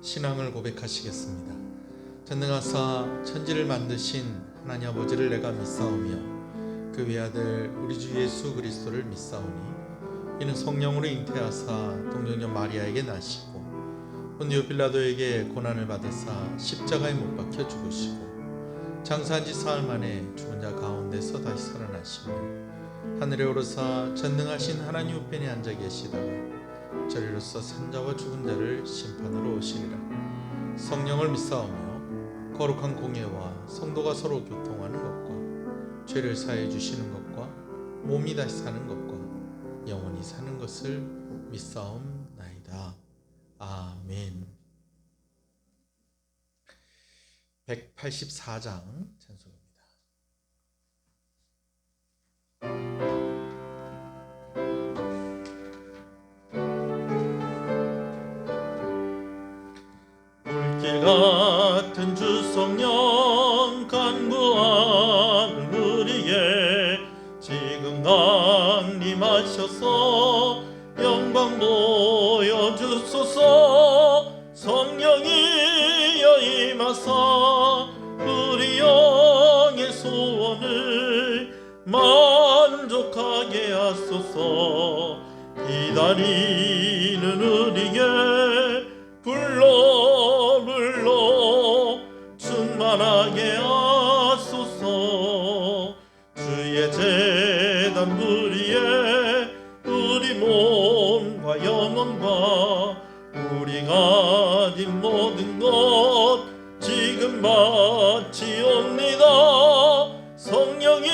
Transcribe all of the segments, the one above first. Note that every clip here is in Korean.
신앙을 고백하시겠습니다. 전능하사 천지를 만드신 하나님 아버지를 내가 믿사오며 그 외아들 우리 주 예수 그리스도를 믿사오니 이는 성령으로 잉태하사 동정녀 마리아에게 나시고 본디오 빌라도에게 고난을 받으사 십자가에 못 박혀 죽으시고 장사한 지 사흘 만에 죽은 자 가운데서 다시 살아나시며 하늘에 오르사 전능하신 하나님 우편에 앉아 계시다가 저리로서 산자와 죽은 자를 심판으로 오시리라. 성령을 믿사오며 거룩한 공예와 성도가 서로 교통하는 것과 죄를 사해 주시는 것과 몸이 다시 사는 것과 영원히 사는 것을 믿사옵나이다. 아멘. 184장 찬송입니다. 물길 같은 주 성령 간구하는 우리에 지금 강림하셔서 영광 보여주소서. 성령이 여임하사 우리 영의 소원을 만족하게 하소서. 기다리는 우리에게 불러 충만하게 하소서. 주의 제단 부리에 우리 몸과 영혼과 우리 가진 모든 것 지금 바치옵니다. 성령이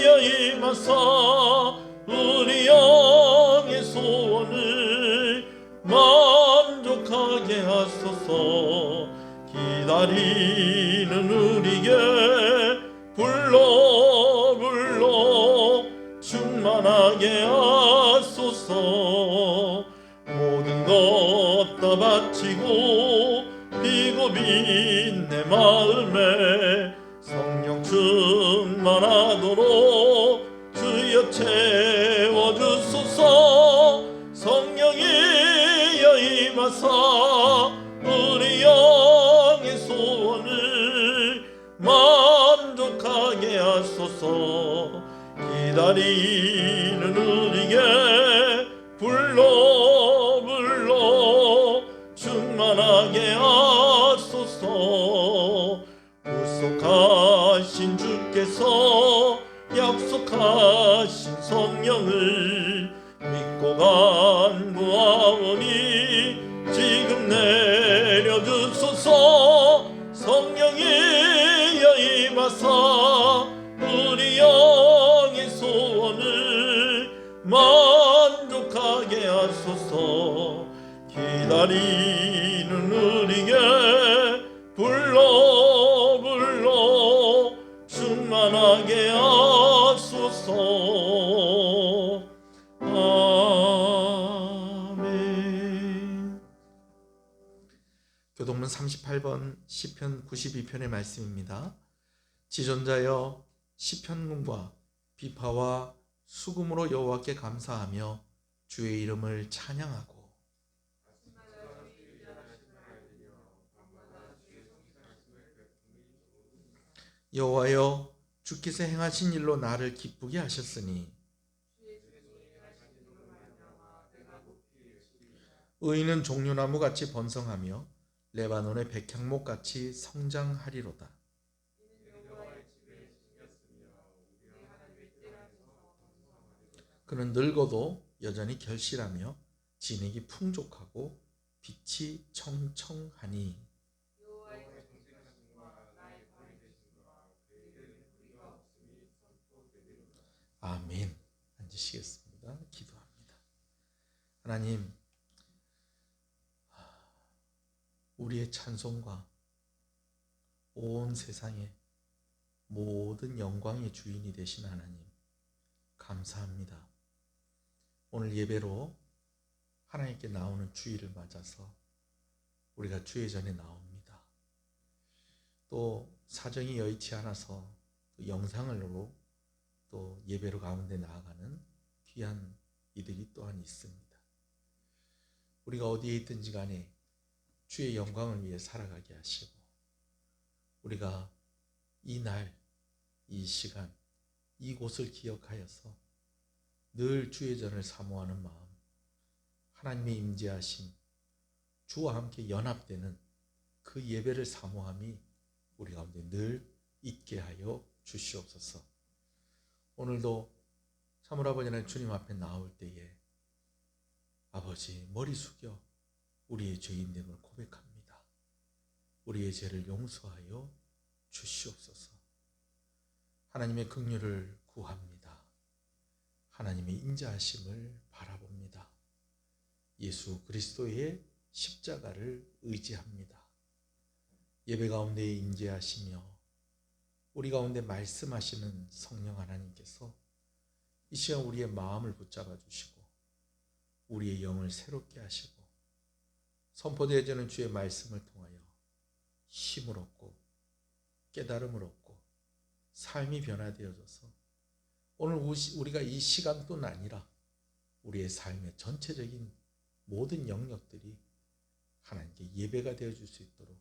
여임하사 우리 영의 소원을 만족하게 하소서. 기다리는 우리에게 불러 충만하게 하소서. 모든 것 다 바치고 비고빈 내 마음에 성령 충만하도록 주여 채워주소서. 성령이 여임하사 우리 영의 소원을 만족하게 하소서. 기다리는 우리에게 불러 충만하게 하소서. 구속하신 주께서 약속하신 성령을 믿고 간구하오니 지금 내려주소서. 성령이 여임하사 우리 영의 소원을 만족하게 하소서. 기다리는 우리에게 불러 충만하게 하소서. 아멘. 교동문 38번 시편 92편의 말씀입니다. 지존자여 시편문과 비파와 수금으로 여호와께 감사하며 주의 이름을 찬양하고 여호와여 주께서 행하신 일로 나를 기쁘게 하셨으니 의인은 종려나무같이 번성하며 레바논의 백향목같이 성장하리로다. 그는 늙어도 여전히 결실하며 진액이 풍족하고 빛이 청청하니. 아멘. 앉으시겠습니다. 기도합니다. 하나님, 우리의 찬송과 온 세상의 모든 영광의 주인이 되신 하나님, 감사합니다. 오늘 예배로 하나님께 나오는 주일을 맞아서 우리가 주의 전에 나옵니다. 또 사정이 여의치 않아서 영상으로 또 예배로 가운데 나아가는 귀한 이들이 또한 있습니다. 우리가 어디에 있든지 간에 주의 영광을 위해 살아가게 하시고, 우리가 이 날, 이 시간, 이곳을 기억하여서 늘 주의 전을 사모하는 마음, 하나님의 임재하심, 주와 함께 연합되는 그 예배를 사모함이 우리 가운데 늘 있게 하여 주시옵소서. 오늘도 사물아버지는 주님 앞에 나올 때에 아버지 머리 숙여 우리의 죄인됨을 고백합니다. 우리의 죄를 용서하여 주시옵소서. 하나님의 긍휼을 구합니다. 하나님의 인자하심을 바라봅니다. 예수 그리스도의 십자가를 의지합니다. 예배 가운데 인재하시며 우리 가운데 말씀하시는 성령 하나님께서 이 시간 우리의 마음을 붙잡아 주시고 우리의 영을 새롭게 하시고 선포되어지는 주의 말씀을 통하여 힘을 얻고 깨달음을 얻고 삶이 변화되어져서 오늘 우리가 이 시간뿐 아니라 우리의 삶의 전체적인 모든 영역들이 하나님께 예배가 되어줄 수 있도록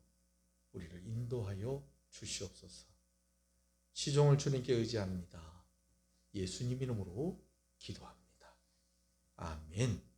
우리를 인도하여 주시옵소서. 시종을 주님께 의지합니다. 예수님 이름으로 기도합니다. 아멘.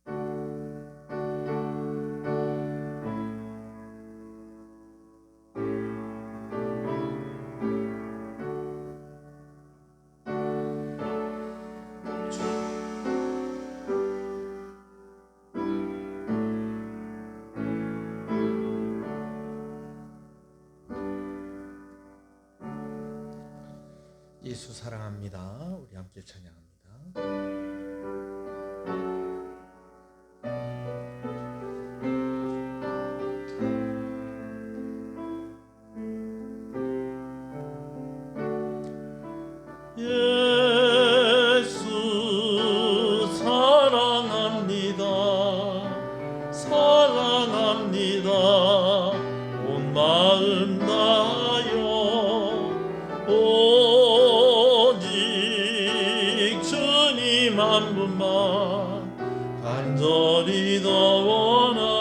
예수 사랑합니다. 우리 함께 찬양합니다. 예수 사랑합니다. 사랑합니다. 온 마음 다하여 오직 주님 한 분만 간절히 더 원합니다.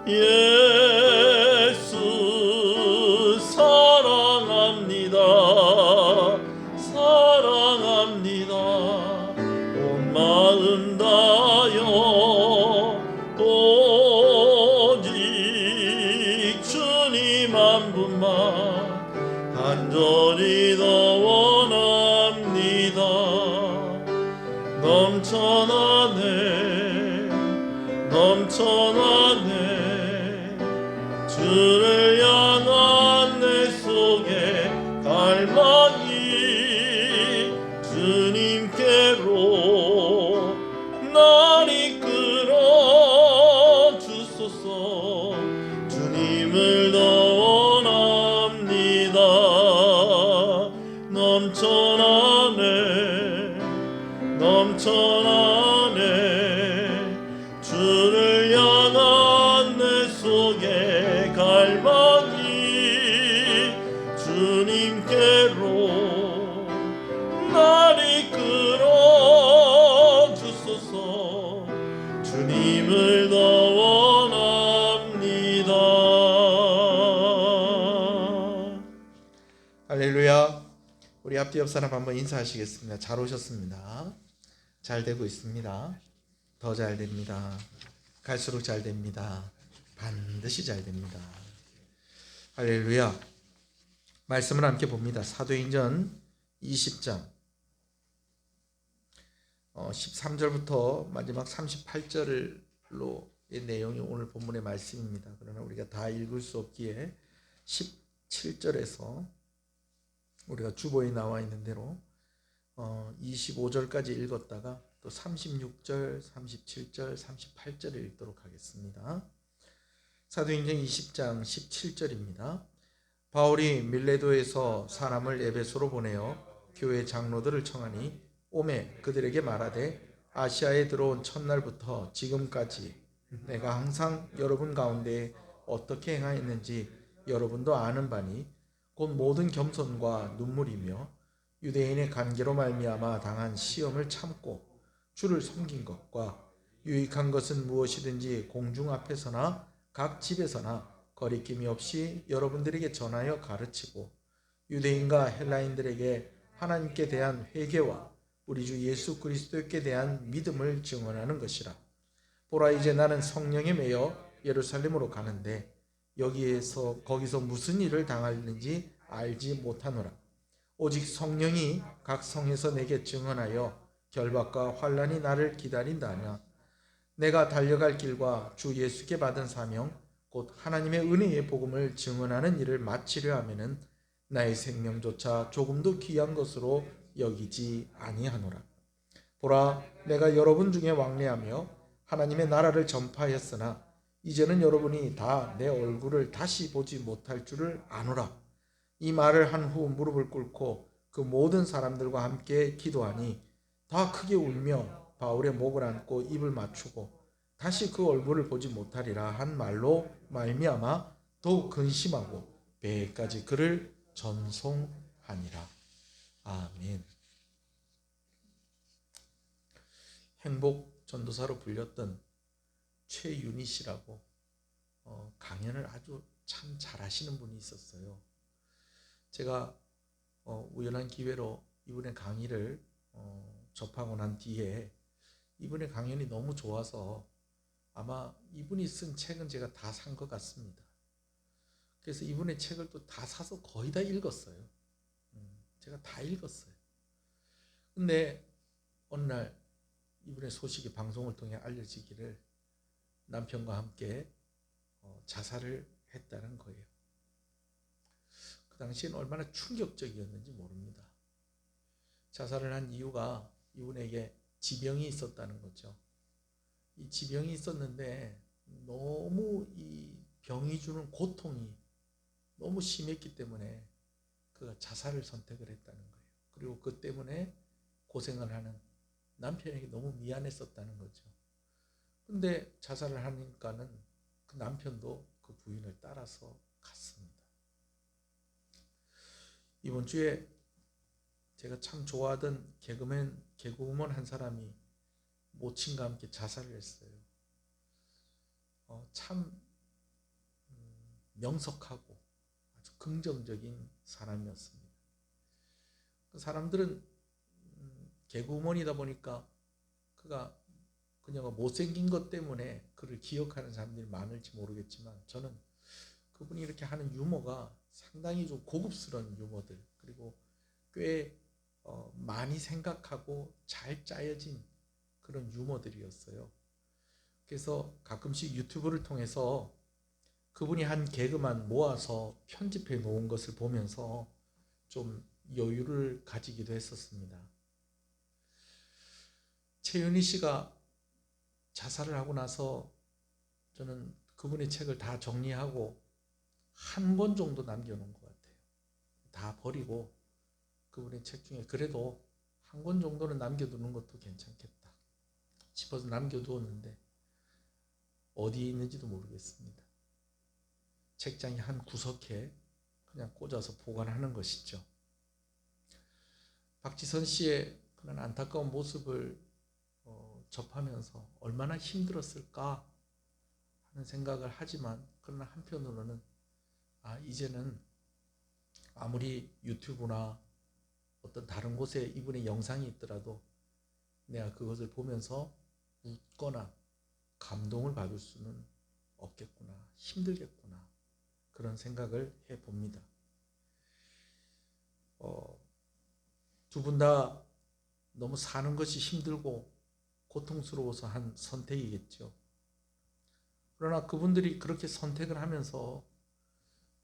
예수 사랑합니다. 사랑합니다. 온 마음 다하여 오직 주님 한 분만 간절히 더 원합니다. 넘쳐나네 넘쳐나네 주를 향한 내 속에 갈망이 주님께로 날 이끌어 주소서. 주님을 더 원합니다. 넘쳐나네 넘쳐나네 주를 향한 내 속에 갈망이 주님께로 날 이끌어 주소서. 주님을 더 원합니다. 할렐루야. 우리 앞뒤 옆 사람 한번 인사하시겠습니다. 잘 오셨습니다. 잘 되고 있습니다. 더 잘 됩니다. 갈수록 잘 됩니다. 반드시 잘 됩니다. 할렐루야. 말씀을 함께 봅니다. 사도행전 20장 13절부터 마지막 38절로 의 내용이 오늘 본문의 말씀입니다. 그러나 우리가 다 읽을 수 없기에 17절에서 우리가 주보에 나와 있는 대로 25절까지 읽었다가 또 36절, 37절, 38절을 읽도록 하겠습니다. 사도행전 20장 17절입니다. 바울이 밀레도에서 사람을 에베소로 보내어 교회 장로들을 청하니 오매 그들에게 말하되 아시아에 들어온 첫날부터 지금까지 내가 항상 여러분 가운데 어떻게 행하였는지 여러분도 아는 바니 곧 모든 겸손과 눈물이며 유대인의 관계로 말미암아 당한 시험을 참고 주를 섬긴 것과 유익한 것은 무엇이든지 공중 앞에서나 각 집에서나 거리낌이 없이 여러분들에게 전하여 가르치고 유대인과 헬라인들에게 하나님께 대한 회개와 우리 주 예수 그리스도께 대한 믿음을 증언하는 것이라. 보라, 이제 나는 성령에 매여 예루살렘으로 가는데 거기서 무슨 일을 당하는지 알지 못하노라. 오직 성령이 각 성에서 내게 증언하여 결박과 환난이 나를 기다린다 하냐. 내가 달려갈 길과 주 예수께 받은 사명 곧 하나님의 은혜의 복음을 증언하는 일을 마치려 하면은 나의 생명조차 조금도 귀한 것으로 여기지 아니하노라. 보라, 내가 여러분 중에 왕래하며 하나님의 나라를 전파하였으나 이제는 여러분이 다 내 얼굴을 다시 보지 못할 줄을 아노라. 이 말을 한 후 무릎을 꿇고 그 모든 사람들과 함께 기도하니 다 크게 울며 바울의 목을 안고 입을 맞추고 다시 그 얼굴을 보지 못하리라 한 말로 말미암아 더욱 근심하고 배에까지 그를 전송하니라. 아멘. 행복 전도사로 불렸던 최윤희 씨라고 강연을 아주 참 잘하시는 분이 있었어요. 제가 우연한 기회로 이분의 강의를 접하고 난 뒤에 이분의 강연이 너무 좋아서 아마 이분이 쓴 책은 제가 다 산 것 같습니다. 그래서 이분의 책을 또 다 사서 거의 다 읽었어요. 제가 다 읽었어요. 근데 어느 날 이분의 소식이 방송을 통해 알려지기를 남편과 함께 자살을 했다는 거예요. 그 당시에는 얼마나 충격적이었는지 모릅니다. 자살을 한 이유가 이분에게 지병이 있었다는 거죠. 이 지병이 있었는데 너무 이 병이 주는 고통이 너무 심했기 때문에 그가 자살을 선택을 했다는 거예요. 그리고 그 때문에 고생을 하는 남편에게 너무 미안했었다는 거죠. 근데 자살을 하니까는 그 남편도 그 부인을 따라서 갔습니다. 이번 주에 제가 참 좋아하던 개그우먼 한 사람이 모친과 함께 자살을 했어요. 참 명석하고 아주 긍정적인 사람이었습니다. 그 사람들은 개그우먼이다 보니까 그녀가 못생긴 것 때문에 그를 기억하는 사람들이 많을지 모르겠지만 저는 그분이 이렇게 하는 유머가 상당히 좀 고급스러운 유머들, 그리고 꽤 많이 생각하고 잘 짜여진 그런 유머들이었어요. 그래서 가끔씩 유튜브를 통해서 그분이 한 개그만 모아서 편집해 놓은 것을 보면서 좀 여유를 가지기도 했었습니다. 최윤희 씨가 자살을 하고 나서 저는 그분의 책을 다 정리하고 한 권 정도 남겨놓은 것 같아요. 다 버리고 그분의 책 중에 그래도 한 권 정도는 남겨두는 것도 괜찮겠다 싶어서 남겨두었는데 어디에 있는지도 모르겠습니다. 책장의 한 구석에 그냥 꽂아서 보관하는 것이죠. 박지선 씨의 그런 안타까운 모습을 접하면서 얼마나 힘들었을까 하는 생각을 하지만, 그러나 한편으로는 이제는 아무리 유튜브나 어떤 다른 곳에 이분의 영상이 있더라도 내가 그것을 보면서 웃거나 감동을 받을 수는 없겠구나, 힘들겠구나, 그런 생각을 해봅니다. 두 분 다 너무 사는 것이 힘들고 고통스러워서 한 선택이겠죠. 그러나 그분들이 그렇게 선택을 하면서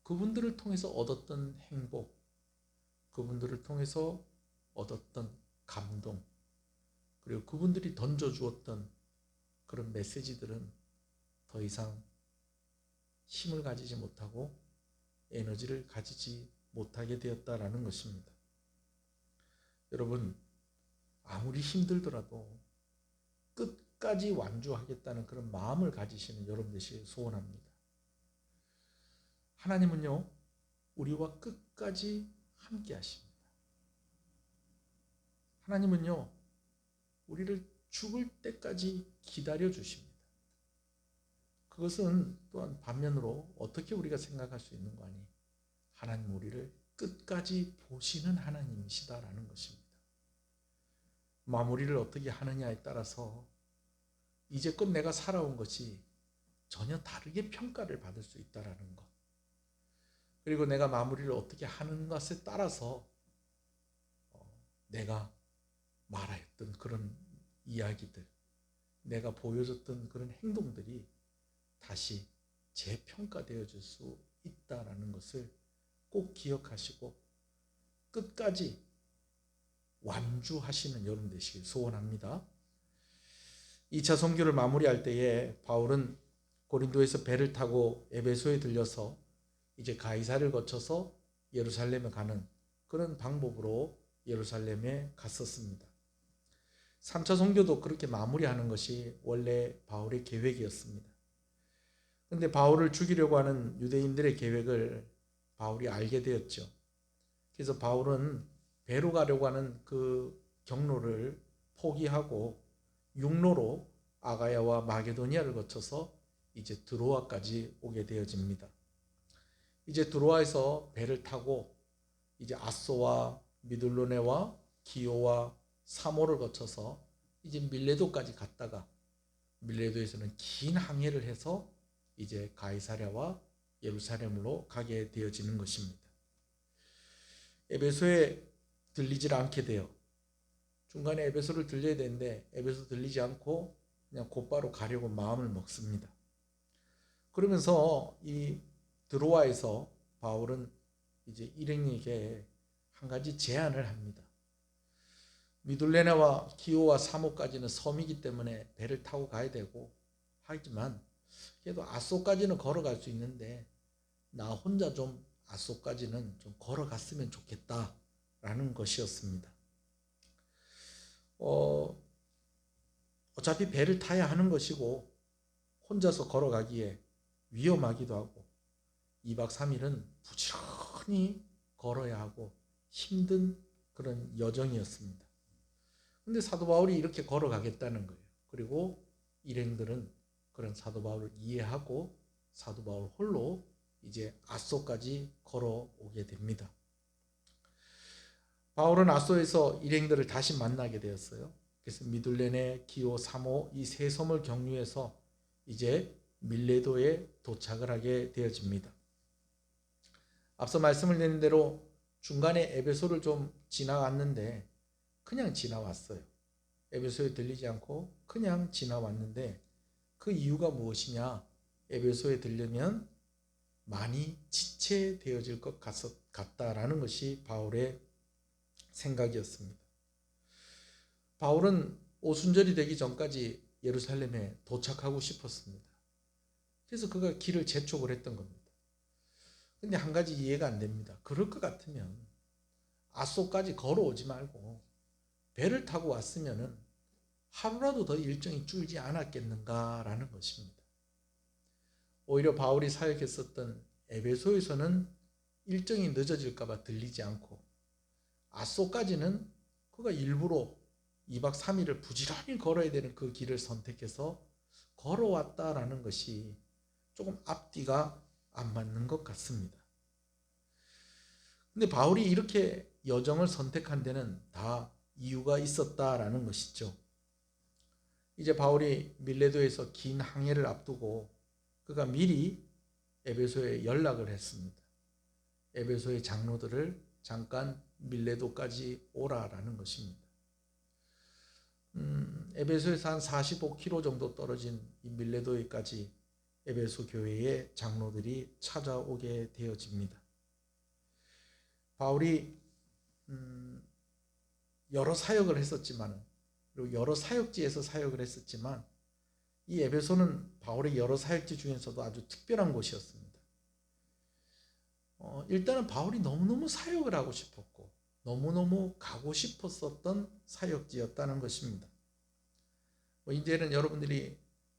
그분들을 통해서 얻었던 행복, 그분들을 통해서 얻었던 감동, 그리고 그분들이 던져주었던 그런 메시지들은 더 이상 힘을 가지지 못하고 에너지를 가지지 못하게 되었다라는 것입니다. 여러분, 아무리 힘들더라도 끝까지 완주하겠다는 그런 마음을 가지시는 여러분 되시길 소원합니다. 하나님은요, 우리와 끝까지 함께 하십니다. 하나님은요, 우리를 죽을 때까지 기다려 주십니다. 그것은 또한 반면으로 어떻게 우리가 생각할 수 있는 거 아니? 하나님 우리를 끝까지 보시는 하나님이시다라는 것입니다. 마무리를 어떻게 하느냐에 따라서 이제껏 내가 살아온 것이 전혀 다르게 평가를 받을 수 있다라는 것. 그리고 내가 마무리를 어떻게 하는 것에 따라서 내가 말하였던 그런 이야기들, 내가 보여줬던 그런 행동들이 다시 재평가되어 줄 수 있다라는 것을 꼭 기억하시고 끝까지 완주하시는 여러분 되시길 소원합니다. 2차 선교를 마무리할 때에 바울은 고린도에서 배를 타고 에베소에 들려서 이제 가이사를 거쳐서 예루살렘에 가는 그런 방법으로 예루살렘에 갔었습니다. 3차 선교도 그렇게 마무리하는 것이 원래 바울의 계획이었습니다. 그런데 바울을 죽이려고 하는 유대인들의 계획을 바울이 알게 되었죠. 그래서 바울은 배로 가려고 하는 그 경로를 포기하고 육로로 아가야와 마게도니아를 거쳐서 이제 드로아까지 오게 되어집니다. 이제 드로아에서 배를 타고 이제 아소와 미둘로네와 기오와 사모를 거쳐서 이제 밀레도까지 갔다가 밀레도에서는 긴 항해를 해서 이제 가이사랴와 예루살렘으로 가게 되어지는 것입니다. 에베소에 들리질 않게 돼요. 중간에 에베소를 들려야 되는데 에베소 들리지 않고 그냥 곧바로 가려고 마음을 먹습니다. 그러면서 이 드로아에서 바울은 이제 일행에게 한 가지 제안을 합니다. 미둘레나와 기오와 사모까지는 섬이기 때문에 배를 타고 가야 되고 하지만 그래도 아소까지는 걸어갈 수 있는데 나 혼자 좀 아소까지는 좀 걸어갔으면 좋겠다라는 것이었습니다. 어차피 배를 타야 하는 것이고 혼자서 걸어가기에 위험하기도 하고 2박 3일은 부지런히 걸어야 하고 힘든 그런 여정이었습니다. 근데 사도 바울이 이렇게 걸어가겠다는 거예요. 그리고 일행들은 그런 사도 바울을 이해하고 사도 바울 홀로 이제 아소까지 걸어오게 됩니다. 바울은 아소에서 일행들을 다시 만나게 되었어요. 그래서 미둘레네, 기오, 사모 이 세 섬을 경유해서 이제 밀레도에 도착을 하게 되어집니다. 앞서 말씀을 드린 대로 중간에 에베소를 좀 지나갔는데 그냥 지나왔어요. 에베소에 들리지 않고 그냥 지나왔는데 그 이유가 무엇이냐? 에베소에 들려면 많이 지체되어질 것 같다라는 것이 바울의 생각이었습니다. 바울은 오순절이 되기 전까지 예루살렘에 도착하고 싶었습니다. 그래서 그가 길을 재촉을 했던 겁니다. 근데 한 가지 이해가 안 됩니다. 그럴 것 같으면 아소까지 걸어오지 말고 배를 타고 왔으면은 하루라도 더 일정이 줄지 않았겠는가라는 것입니다. 오히려 바울이 사역했었던 에베소에서는 일정이 늦어질까 봐 들리지 않고 아소까지는 그가 일부러 2박 3일을 부지런히 걸어야 되는 그 길을 선택해서 걸어왔다라는 것이 조금 앞뒤가 안 맞는 것 같습니다. 근데 바울이 이렇게 여정을 선택한 데는 다 이유가 있었다라는 것이죠. 이제 바울이 밀레도에서 긴 항해를 앞두고 그가 미리 에베소에 연락을 했습니다. 에베소의 장로들을 잠깐 밀레도까지 오라라는 것입니다. 에베소에서 한 45km 정도 떨어진 이 밀레도에까지 에베소 교회의 장로들이 찾아오게 되어집니다. 바울이 여러 사역을 했었지만 그리고 여러 사역지에서 사역을 했었지만 이 에베소는 바울의 여러 사역지 중에서도 아주 특별한 곳이었습니다. 일단은 바울이 너무너무 사역을 하고 싶었고 너무너무 가고 싶었었던 사역지였다는 것입니다. 이제는 여러분들이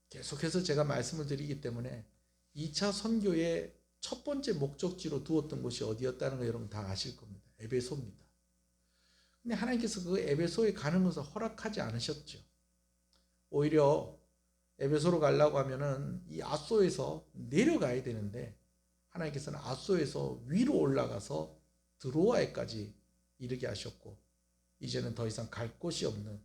계속해서 제가 말씀을 드리기 때문에 2차 선교의 첫 번째 목적지로 두었던 곳이 어디였다는 거 여러분 다 아실 겁니다. 에베소입니다. 근데 하나님께서 그 에베소에 가는 것을 허락하지 않으셨죠. 오히려 에베소로 가려고 하면은 이 앗소에서 내려가야 되는데 하나님께서는 앗소에서 위로 올라가서 드로아에까지 이르게 하셨고 이제는 더 이상 갈 곳이 없는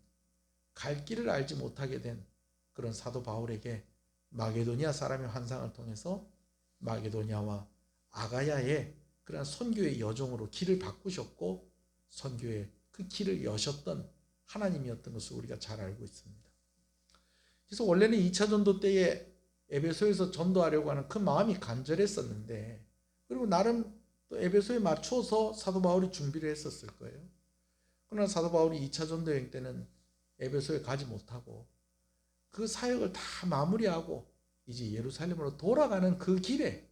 갈 길을 알지 못하게 된 그런 사도 바울에게 마게도니아 사람의 환상을 통해서 마게도니아와 아가야의 그런 선교의 여정으로 길을 바꾸셨고 선교의 그 길을 여셨던 하나님이었던 것을 우리가 잘 알고 있습니다. 그래서 원래는 2차 전도 때에 에베소에서 전도하려고 하는 그 마음이 간절했었는데 그리고 나름 또 에베소에 맞춰서 사도 바울이 준비를 했었을 거예요. 그러나 사도 바울이 2차 전도 여행 때는 에베소에 가지 못하고 그 사역을 다 마무리하고 이제 예루살렘으로 돌아가는 그 길에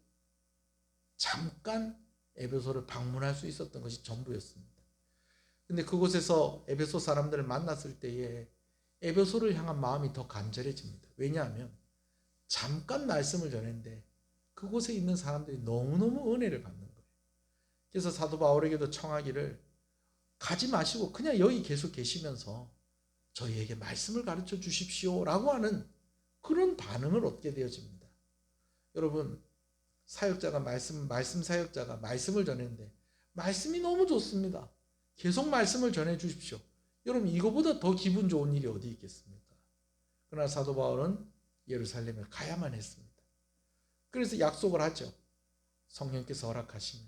잠깐 에베소를 방문할 수 있었던 것이 전부였습니다. 근데 그곳에서 에베소 사람들을 만났을 때에 에베소를 향한 마음이 더 간절해집니다. 왜냐하면 잠깐 말씀을 전했는데 그곳에 있는 사람들이 너무너무 은혜를 받는 거예요. 그래서 사도 바울에게도 청하기를 가지 마시고 그냥 여기 계속 계시면서 저희에게 말씀을 가르쳐 주십시오 라고 하는 그런 반응을 얻게 되어집니다. 여러분 사역자가 말씀 사역자가 말씀을 전했는데 말씀이 너무 좋습니다. 계속 말씀을 전해 주십시오. 여러분 이거보다 더 기분 좋은 일이 어디 있겠습니까? 그러나 사도 바울은 예루살렘에 가야만 했습니다. 그래서 약속을 하죠. 성령께서 허락하시면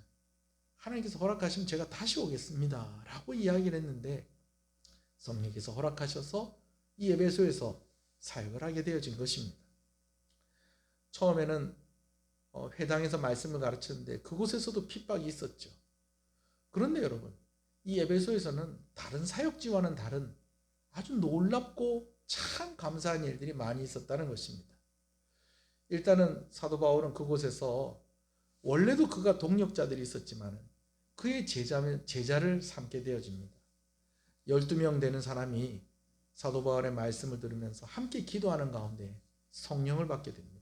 하나님께서 허락하시면 제가 다시 오겠습니다 라고 이야기를 했는데 성령께서 허락하셔서 이 에베소에서 사역을 하게 되어진 것입니다. 처음에는 회당에서 말씀을 가르쳤는데 그곳에서도 핍박이 있었죠. 그런데 여러분 이 에베소에서는 다른 사역지와는 다른 아주 놀랍고 참 감사한 일들이 많이 있었다는 것입니다. 일단은 사도 바울은 그곳에서 원래도 그가 동력자들이 있었지만 그의 제자를 삼게 되어집니다. 12명 되는 사람이 사도 바울의 말씀을 들으면서 함께 기도하는 가운데 성령을 받게 됩니다.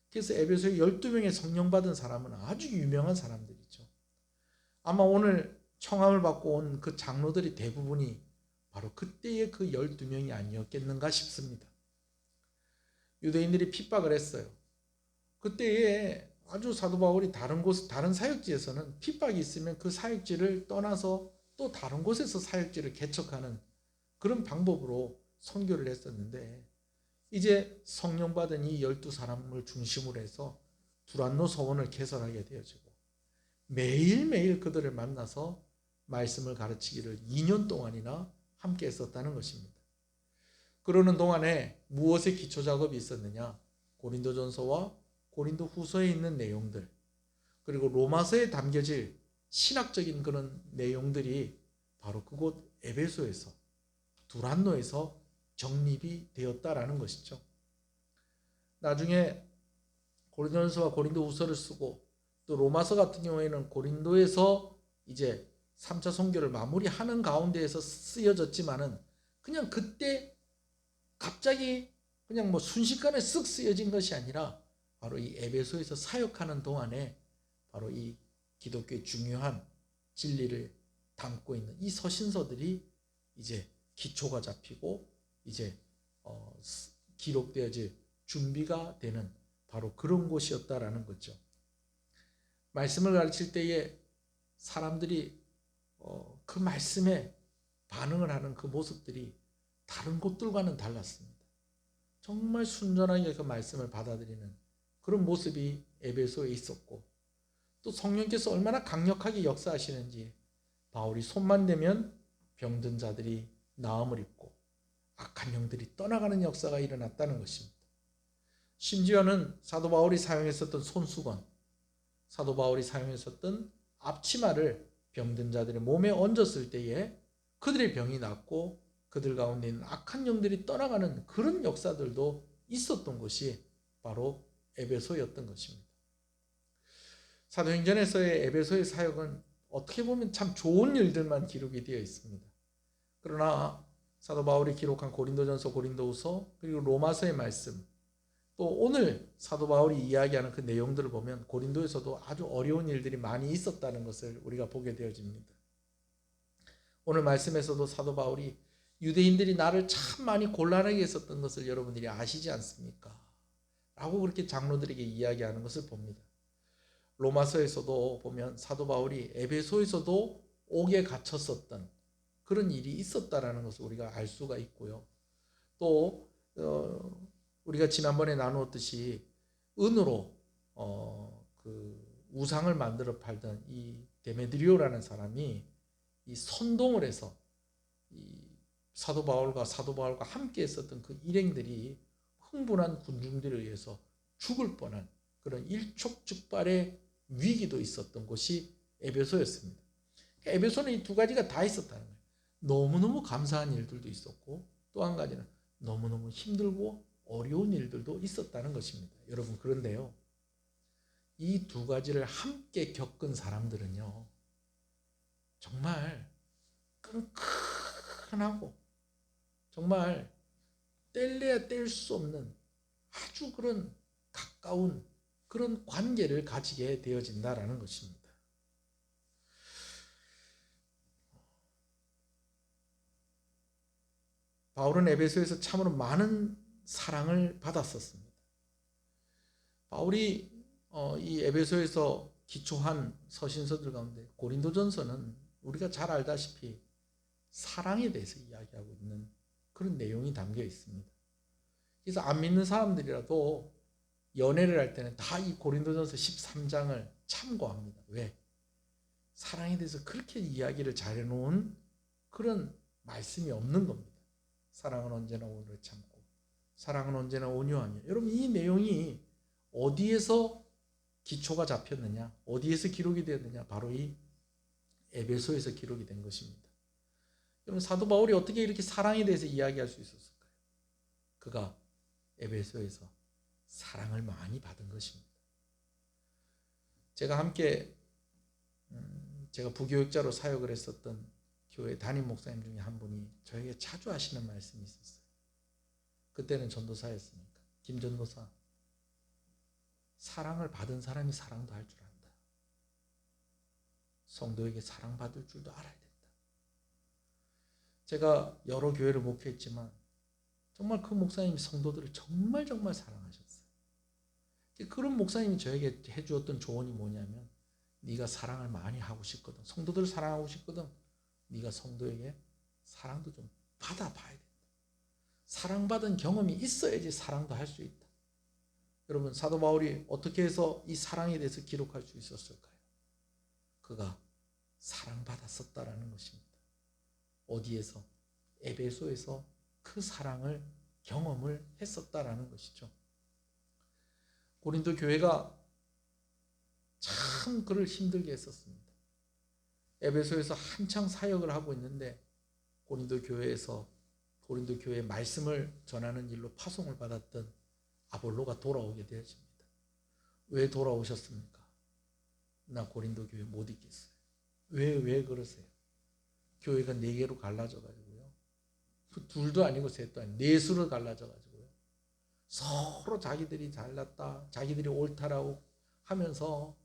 그래서 에베소에 12명의 성령 받은 사람은 아주 유명한 사람들이죠. 아마 오늘 청함을 받고 온 그 장로들이 대부분이 바로 그때의 그 12명이 아니었겠는가 싶습니다. 유대인들이 핍박을 했어요. 그때에 아주 사도 바울이 다른 사역지에서는 핍박이 있으면 그 사역지를 떠나서 또 다른 곳에서 사역지를 개척하는 그런 방법으로 선교를 했었는데 이제 성령 받은 이 12사람을 중심으로 해서 두란노 서원을 개설하게 되어지고 매일매일 그들을 만나서 말씀을 가르치기를 2년 동안이나 함께 했었다는 것입니다. 그러는 동안에 무엇의 기초 작업이 있었느냐? 고린도전서와 고린도 후서에 있는 내용들 그리고 로마서에 담겨질 신학적인 그런 내용들이 바로 그곳 에베소에서 두란노에서 정립이 되었다라는 것이죠. 나중에 고린도전서와 고린도 후서를 쓰고 또 로마서 같은 경우에는 고린도에서 이제 3차 선교를 마무리하는 가운데에서 쓰여졌지만은 그냥 그때 갑자기 그냥 뭐 순식간에 쓱 쓰여진 것이 아니라 바로 이 에베소에서 사역하는 동안에 바로 이 기독교의 중요한 진리를 담고 있는 이 서신서들이 이제 기초가 잡히고 이제 기록되어질 준비가 되는 바로 그런 곳이었다라는 거죠. 말씀을 가르칠 때에 사람들이 그 말씀에 반응을 하는 그 모습들이 다른 곳들과는 달랐습니다. 정말 순전하게 그 말씀을 받아들이는 그런 모습이 에베소에 있었고 또 성령께서 얼마나 강력하게 역사하시는지 바울이 손만 대면 병든 자들이 나음을 입고 악한 영들이 떠나가는 역사가 일어났다는 것입니다. 심지어는 사도 바울이 사용했었던 손수건, 사도 바울이 사용했었던 앞치마를 병든 자들의 몸에 얹었을 때에 그들의 병이 낫고 그들 가운데 있는 악한 영들이 떠나가는 그런 역사들도 있었던 것이 바로 에베소였던 것입니다. 사도행전에서의 에베소의 사역은 어떻게 보면 참 좋은 일들만 기록이 되어 있습니다. 그러나 사도 바울이 기록한 고린도전서, 고린도후서 그리고 로마서의 말씀 또 오늘 사도 바울이 이야기하는 그 내용들을 보면 고린도에서도 아주 어려운 일들이 많이 있었다는 것을 우리가 보게 되어집니다. 오늘 말씀에서도 사도 바울이 유대인들이 나를 참 많이 곤란하게 했었던 것을 여러분들이 아시지 않습니까? 라고 그렇게 장로들에게 이야기하는 것을 봅니다. 로마서에서도 보면 사도 바울이 에베소에서도 옥에 갇혔었던 그런 일이 있었다라는 것을 우리가 알 수가 있고요. 또 우리가 지난번에 나누었듯이 은으로 그 우상을 만들어 팔던 이 데메드리오라는 사람이 이 선동을 해서 이 사도 바울과 함께 했었던 그 일행들이 흥분한 군중들에 의해서 죽을 뻔한 그런 일촉즉발의 위기도 있었던 곳이 에베소였습니다. 에베소는 이 두 가지가 다 있었다는 거예요. 너무너무 감사한 일들도 있었고 또 한 가지는 너무너무 힘들고 어려운 일들도 있었다는 것입니다. 여러분, 그런데요, 이 두 가지를 함께 겪은 사람들은요, 정말 끈끈하고 정말 뗄래야 뗄 수 없는 아주 그런 가까운 그런 관계를 가지게 되어진다라는 것입니다. 바울은 에베소에서 참으로 많은 사랑을 받았었습니다. 바울이 이 에베소에서 기초한 서신서들 가운데 고린도전서는 우리가 잘 알다시피 사랑에 대해서 이야기하고 있는 그런 내용이 담겨 있습니다. 그래서 안 믿는 사람들이라도 연애를 할 때는 다 이 고린도전서 13장을 참고합니다. 왜? 사랑에 대해서 그렇게 이야기를 잘 해놓은 그런 말씀이 없는 겁니다. 사랑은 언제나 오래 참고 사랑은 언제나 온유하며. 여러분, 이 내용이 어디에서 기초가 잡혔느냐, 어디에서 기록이 되었느냐, 바로 이 에베소에서 기록이 된 것입니다. 여러분, 사도 바울이 어떻게 이렇게 사랑에 대해서 이야기할 수 있었을까요? 그가 에베소에서 사랑을 많이 받은 것입니다. 제가 함께 제가 부교육자로 사역을 했었던 교회 담임 목사님 중에 한 분이 저에게 자주 하시는 말씀이 있었어요. 그때는 전도사였으니까. 김 전도사, 사랑을 받은 사람이 사랑도 할 줄 안다. 성도에게 사랑받을 줄도 알아야 된다. 제가 여러 교회를 목회했지만 정말 그 목사님이 성도들을 정말 사랑하셨어요. 그런 목사님이 저에게 해주었던 조언이 뭐냐면, 네가 사랑을 많이 하고 싶거든, 성도들을 사랑하고 싶거든, 네가 성도에게 사랑도 좀 받아봐야 된다. 사랑받은 경험이 있어야지 사랑도 할 수 있다. 여러분, 사도 바울이 어떻게 해서 이 사랑에 대해서 기록할 수 있었을까요? 그가 사랑받았었다라는 것입니다. 어디에서? 에베소에서 그 사랑을 경험을 했었다라는 것이죠. 고린도 교회가 참 그를 힘들게 했었습니다. 에베소에서 한창 사역을 하고 있는데 고린도 교회의 말씀을 전하는 일로 파송을 받았던 아볼로가 돌아오게 되어집니다. 왜 돌아오셨습니까? 나 고린도 교회 못 있겠어요. 왜 그러세요? 교회가 4개로 갈라져 가지고요, 둘도 아니고 셋도 아니고 4수로 갈라져 가지고요, 서로 자기들이 잘났다, 자기들이 옳다라고 하면서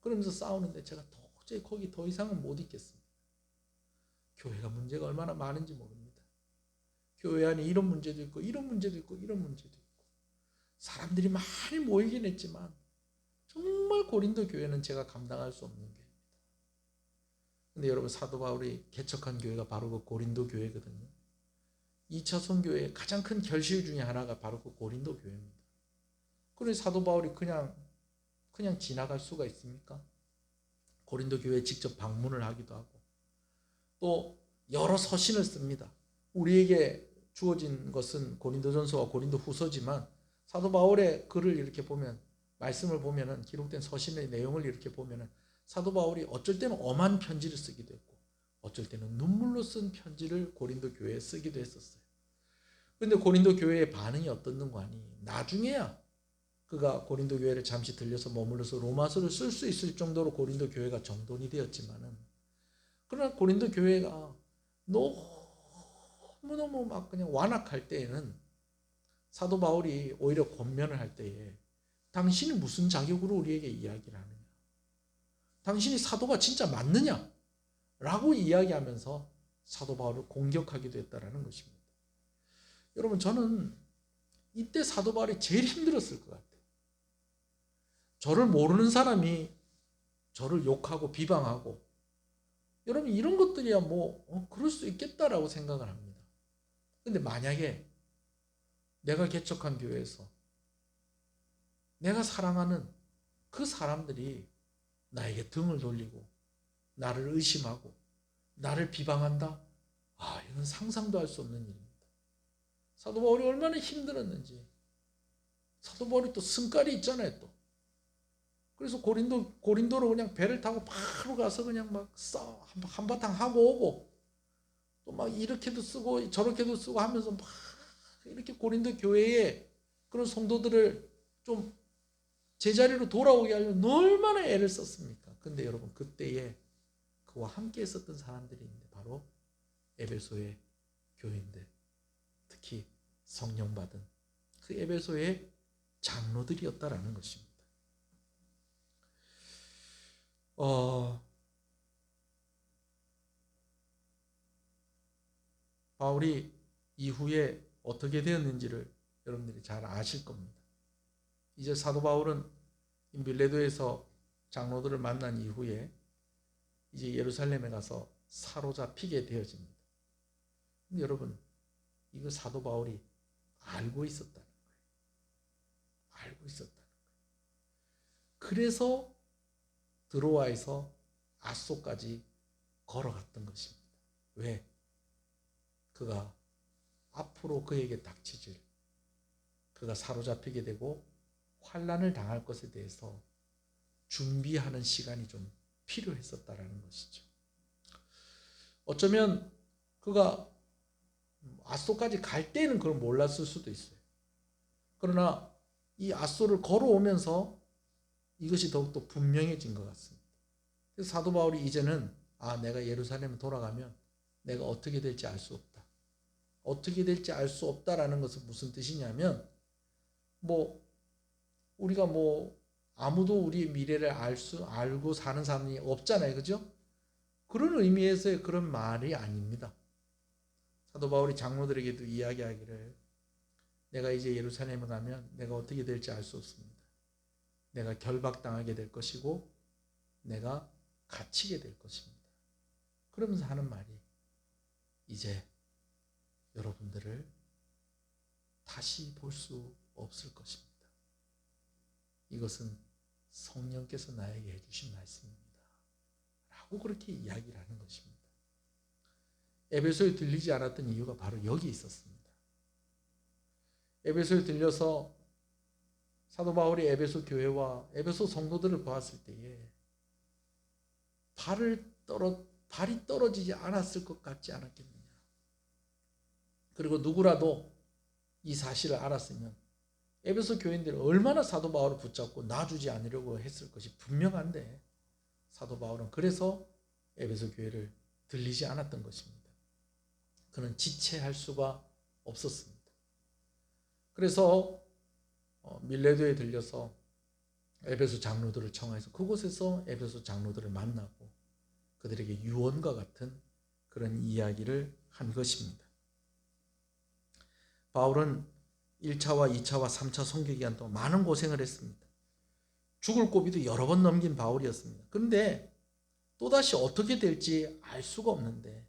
그러면서 싸우는데 제가 도저히 거기 더 이상은 못 있겠습니다. 교회가 문제가 얼마나 많은지 모릅니다. 교회 안에 이런 문제도 있고 이런 문제도 있고 이런 문제도 있고 사람들이 많이 모이긴 했지만 정말 고린도 교회는 제가 감당할 수 없는 교회입니다. 근데 여러분, 사도 바울이 개척한 교회가 바로 그 고린도 교회거든요. 2차 선교회의 가장 큰 결실 중에 하나가 바로 그 고린도 교회입니다. 그래서 사도 바울이 그냥 지나갈 수가 있습니까? 고린도 교회에 직접 방문을 하기도 하고 또 여러 서신을 씁니다. 우리에게 주어진 것은 고린도전서와 고린도후서지만 사도 바울의 글을 이렇게 보면, 말씀을 보면은, 기록된 서신의 내용을 이렇게 보면은 사도 바울이 어쩔 때는 엄한 편지를 쓰기도 했고 어쩔 때는 눈물로 쓴 편지를 고린도 교회에 쓰기도 했었어요. 그런데 고린도 교회의 반응이 어떻는가 하니, 나중에야 그가 고린도 교회를 잠시 들려서 머물러서 로마서를 쓸 수 있을 정도로 고린도 교회가 정돈이 되었지만은, 그러나 고린도 교회가 너무너무 막 그냥 완악할 때에는 사도 바울이 오히려 권면을 할 때에, 당신이 무슨 자격으로 우리에게 이야기를 하느냐, 당신이 사도가 진짜 맞느냐 라고 이야기하면서 사도 바울을 공격하기도 했다라는 것입니다. 여러분, 저는 이때 사도 바울이 제일 힘들었을 것 같아요. 저를 모르는 사람이 저를 욕하고 비방하고, 여러분 이런 것들이야 그럴 수 있겠다라고 생각을 합니다. 근데 만약에 내가 개척한 교회에서 내가 사랑하는 그 사람들이 나에게 등을 돌리고 나를 의심하고 나를 비방한다? 이건 상상도 할 수 없는 일입니다. 사도 바울이 얼마나 힘들었는지. 사도 바울이 또 승깔이 있잖아요, 또. 그래서 고린도로 그냥 배를 타고 바로 가서 그냥 막 한바탕 하고 오고, 또 막 이렇게도 쓰고 저렇게도 쓰고 하면서 막 이렇게 고린도 교회에 그런 성도들을 좀 제자리로 돌아오게 하려면 얼마나 애를 썼습니까? 근데 여러분, 그때에 그와 함께 있었던 사람들이 있는데 바로 에베소의 교인들, 특히 성령 받은 그 에베소의 장로들이었다라는 것입니다. 바울이 이후에 어떻게 되었는지를 여러분들이 잘 아실 겁니다. 이제 사도 바울은 밀레도에서 장로들을 만난 이후에 이제 예루살렘에 가서 사로잡히게 되어집니다. 근데 여러분, 이거 사도 바울이 알고 있었다는 거예요. 알고 있었다는 거예요. 그래서 드로아에서 아소까지 걸어갔던 것입니다. 왜? 그가 앞으로 그에게 닥치질, 그가 사로잡히게 되고 환난을 당할 것에 대해서 준비하는 시간이 좀 필요했었다라는 것이죠. 어쩌면 그가 아소까지 갈 때는 그걸 몰랐을 수도 있어요. 그러나 이 아소를 걸어오면서 이것이 더욱더 분명해진 것 같습니다. 그래서 사도 바울이 이제는 내가 예루살렘에 돌아가면 내가 어떻게 될지 알 수 없다. 어떻게 될지 알 수 없다라는 것은 무슨 뜻이냐면, 우리가 아무도 우리의 미래를 알고 사는 사람이 없잖아요. 그죠? 그런 의미에서의 그런 말이 아닙니다. 사도 바울이 장로들에게도 이야기하기를, 내가 이제 예루살렘에 가면 내가 어떻게 될지 알 수 없습니다. 내가 결박당하게 될 것이고 내가 갇히게 될 것입니다. 그러면서 하는 말이, 이제 여러분들을 다시 볼 수 없을 것입니다. 이것은 성령께서 나에게 해주신 말씀입니다. 라고 그렇게 이야기를 하는 것입니다. 에베소에 들리지 않았던 이유가 바로 여기 있었습니다. 에베소에 들려서 사도 바울이 에베소 교회와 에베소 성도들을 보았을 때에 발이 떨어지지 않았을 것 같지 않았겠느냐. 그리고 누구라도 이 사실을 알았으면 에베소 교인들이 얼마나 사도 바울을 붙잡고 놔주지 않으려고 했을 것이 분명한데, 사도 바울은 그래서 에베소 교회를 들리지 않았던 것입니다. 그는 지체할 수가 없었습니다. 그래서 밀레도에 들려서 에베소 장로들을 청하여서 그곳에서 에베소 장로들을 만나고 그들에게 유언과 같은 그런 이야기를 한 것입니다. 바울은 1차와 2차와 3차 선교 기간 동안 많은 고생을 했습니다. 죽을 고비도 여러 번 넘긴 바울이었습니다. 그런데 또다시 어떻게 될지 알 수가 없는데,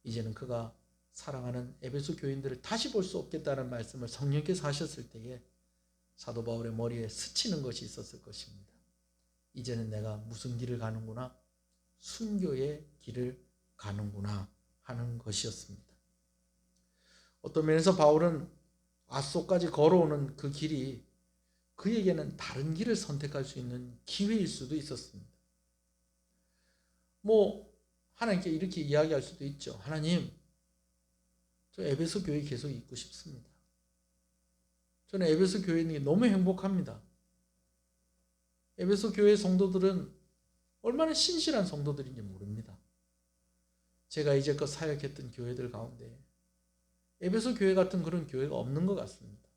이제는 그가 사랑하는 에베소 교인들을 다시 볼 수 없겠다는 말씀을 성령께서 하셨을 때에 사도 바울의 머리에 스치는 것이 있었을 것입니다. 이제는 내가 무슨 길을 가는구나, 순교의 길을 가는구나 하는 것이었습니다. 어떤 면에서 바울은 아소까지 걸어오는 그 길이 그에게는 다른 길을 선택할 수 있는 기회일 수도 있었습니다. 하나님께 이렇게 이야기할 수도 있죠. 하나님, 저 에베소 교회 계속 있고 싶습니다. 저는 에베소 교회에 있는 게 너무 행복합니다. 에베소 교회 성도들은 얼마나 신실한 성도들인지 모릅니다. 제가 이제껏 사역했던 교회들 가운데 에베소 교회 같은 그런 교회가 없는 것 같습니다.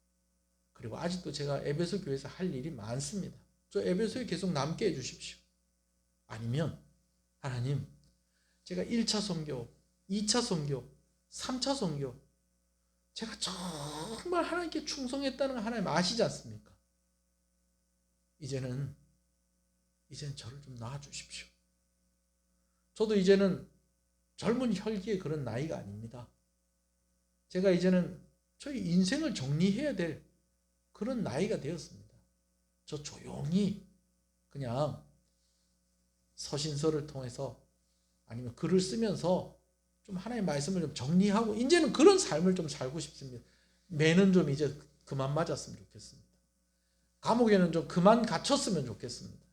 그리고 아직도 제가 에베소 교회에서 할 일이 많습니다. 저 에베소에 계속 남게 해주십시오. 아니면 하나님, 제가 1차 선교 2차 선교, 3차 선교, 제가 정말 하나님께 충성했다는 걸 하나님 아시지 않습니까? 이제는 저를 좀 놔주십시오. 저도 이제는 젊은 혈기의 그런 나이가 아닙니다. 제가 이제는 저희 인생을 정리해야 될 그런 나이가 되었습니다. 저 조용히 그냥 서신서를 통해서 아니면 글을 쓰면서 좀 하나님의 말씀을 좀 정리하고 이제는 그런 삶을 좀 살고 싶습니다. 매는 좀 이제 그만 맞았으면 좋겠습니다. 감옥에는 좀 그만 갇혔으면 좋겠습니다.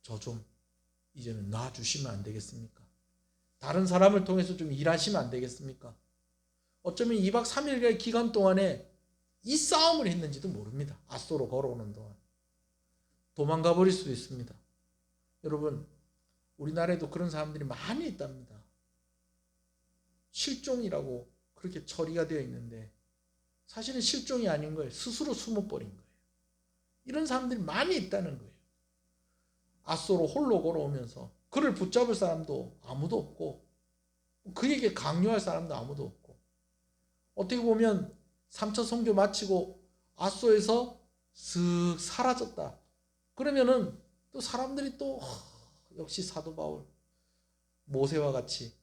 저 좀 이제는 놔주시면 안 되겠습니까? 다른 사람을 통해서 좀 일하시면 안 되겠습니까? 어쩌면 2박 3일의 기간 동안에 이 싸움을 했는지도 모릅니다. 앗소로 걸어오는 동안. 도망가 버릴 수도 있습니다. 여러분, 우리나라에도 그런 사람들이 많이 있답니다. 실종이라고 그렇게 처리가 되어 있는데 사실은 실종이 아닌 거예요. 스스로 숨어버린 거예요. 이런 사람들이 많이 있다는 거예요. 앗소로 홀로 걸어오면서 그를 붙잡을 사람도 아무도 없고 그에게 강요할 사람도 아무도 없고 어떻게 보면 3차 선교 마치고 앗소에서 슥 사라졌다. 그러면은 또 사람들이 또 역시 사도 바울, 모세와 같이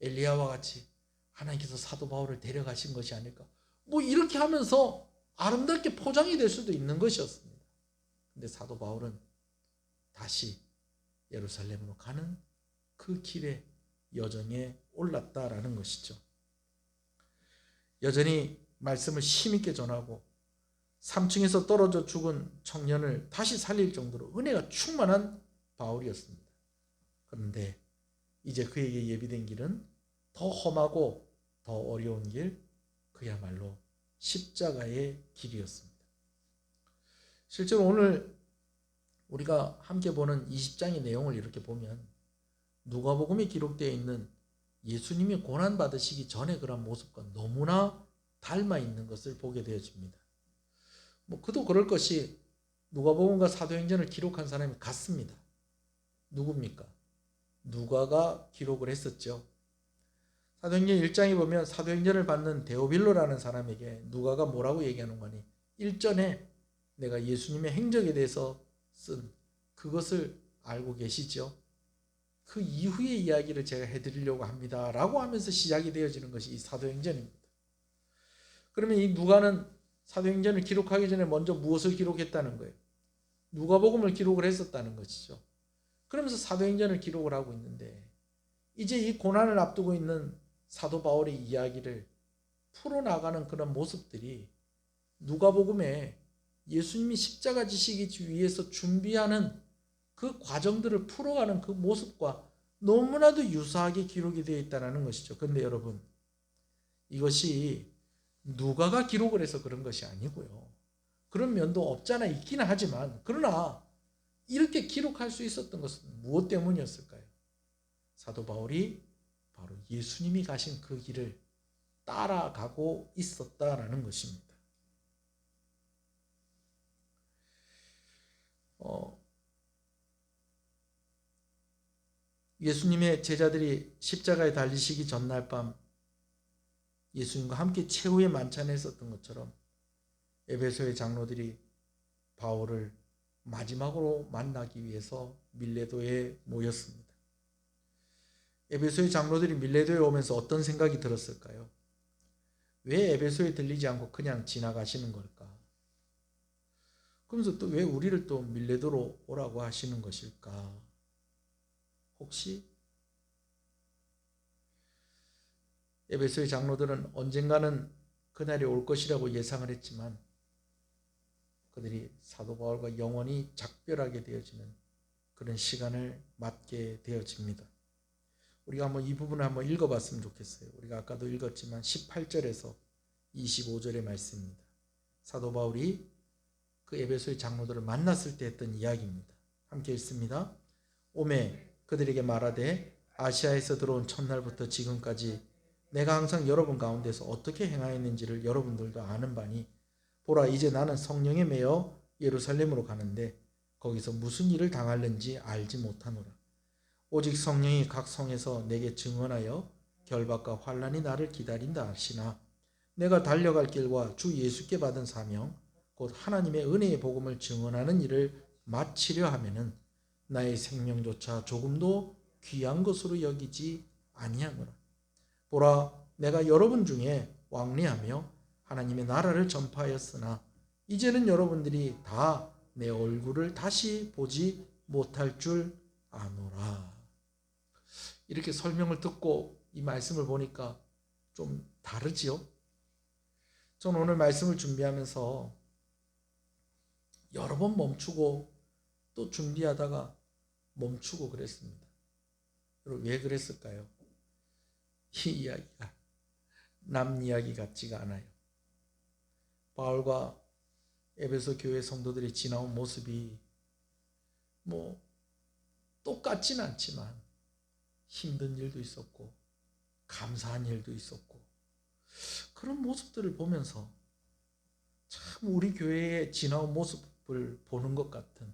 엘리야와 같이 하나님께서 사도 바울을 데려가신 것이 아닐까. 뭐 이렇게 하면서 아름답게 포장이 될 수도 있는 것이었습니다. 근데 사도 바울은 다시 예루살렘으로 가는 그 길에 여정에 올랐다라는 것이죠. 여전히 말씀을 힘있게 전하고 3층에서 떨어져 죽은 청년을 다시 살릴 정도로 은혜가 충만한 바울이었습니다. 그런데 이제 그에게 예비된 길은 더 험하고 더 어려운 길, 그야말로 십자가의 길이었습니다. 실제로 오늘 우리가 함께 보는 20장의 내용을 이렇게 보면 누가복음에 기록되어 있는 예수님이 고난받으시기 전에 그런 모습과 너무나 닮아 있는 것을 보게 되어집니다. 뭐 그도 그럴 것이 누가복음과 사도행전을 기록한 사람이 같습니다. 누굽니까? 누가가 기록을 했었죠. 사도행전 1장에 보면 사도행전을 받는 데오빌로라는 사람에게 누가가 뭐라고 얘기하는 거니? 일전에 내가 예수님의 행적에 대해서 쓴 그것을 알고 계시죠? 그 이후의 이야기를 제가 해드리려고 합니다. 라고 하면서 시작이 되어지는 것이 이 사도행전입니다. 그러면 이 누가는 사도행전을 기록하기 전에 먼저 무엇을 기록했다는 거예요? 누가복음을 기록을 했었다는 것이죠. 그러면서 사도행전을 기록을 하고 있는데 이제 이 고난을 앞두고 있는 사도 바울의 이야기를 풀어나가는 그런 모습들이 누가복음에 예수님이 십자가 지시기 위해서 준비하는 그 과정들을 풀어가는 그 모습과 너무나도 유사하게 기록이 되어 있다는 것이죠. 그런데 여러분, 이것이 누가가 기록을 해서 그런 것이 아니고요. 그런 면도 없잖아 있기는 하지만 그러나 이렇게 기록할 수 있었던 것은 무엇 때문이었을까요? 사도 바울이 바로 예수님이 가신 그 길을 따라가고 있었다라는 것입니다. 예수님의 제자들이 십자가에 달리시기 전날 밤 예수님과 함께 최후의 만찬에 있었던 것처럼 에베소의 장로들이 바울을 마지막으로 만나기 위해서 밀레도에 모였습니다. 에베소의 장로들이 밀레도에 오면서 어떤 생각이 들었을까요? 왜 에베소에 들리지 않고 그냥 지나가시는 걸까? 그러면서 또 왜 우리를 또 밀레도로 오라고 하시는 것일까? 혹시 에베소의 장로들은 언젠가는 그날이 올 것이라고 예상을 했지만 그들이 사도 바울과 영원히 작별하게 되어지는 그런 시간을 맞게 되어집니다. 우리가 한번 이 부분을 한번 읽어봤으면 좋겠어요. 우리가 아까도 읽었지만 18절에서 25절의 말씀입니다. 사도 바울이 그 에베소의 장로들을 만났을 때 했던 이야기입니다. 함께 읽습니다. 오매 그들에게 말하되 아시아에서 들어온 첫날부터 지금까지 내가 항상 여러분 가운데서 어떻게 행하였는지를 여러분들도 아는 바니 보라 이제 나는 성령에 매여 예루살렘으로 가는데 거기서 무슨 일을 당할는지 알지 못하노라. 오직 성령이 각 성에서 내게 증언하여 결박과 환난이 나를 기다린다 하시나 내가 달려갈 길과 주 예수께 받은 사명 곧 하나님의 은혜의 복음을 증언하는 일을 마치려 하면은 나의 생명조차 조금도 귀한 것으로 여기지 아니하노라. 보라, 내가 여러분 중에 왕래하며 하나님의 나라를 전파하였으나 이제는 여러분들이 다 내 얼굴을 다시 보지 못할 줄 아노라. 이렇게 설명을 듣고 이 말씀을 보니까 좀 다르지요? 저는 오늘 말씀을 준비하면서 여러 번 멈추고 또 준비하다가 멈추고 그랬습니다. 여러분 왜 그랬을까요? 이 이야기가 남 이야기 같지가 않아요. 바울과 에베소 교회 성도들이 지나온 모습이 뭐 똑같진 않지만 힘든 일도 있었고 감사한 일도 있었고 그런 모습들을 보면서 참 우리 교회의 지나온 모습을 보는 것 같은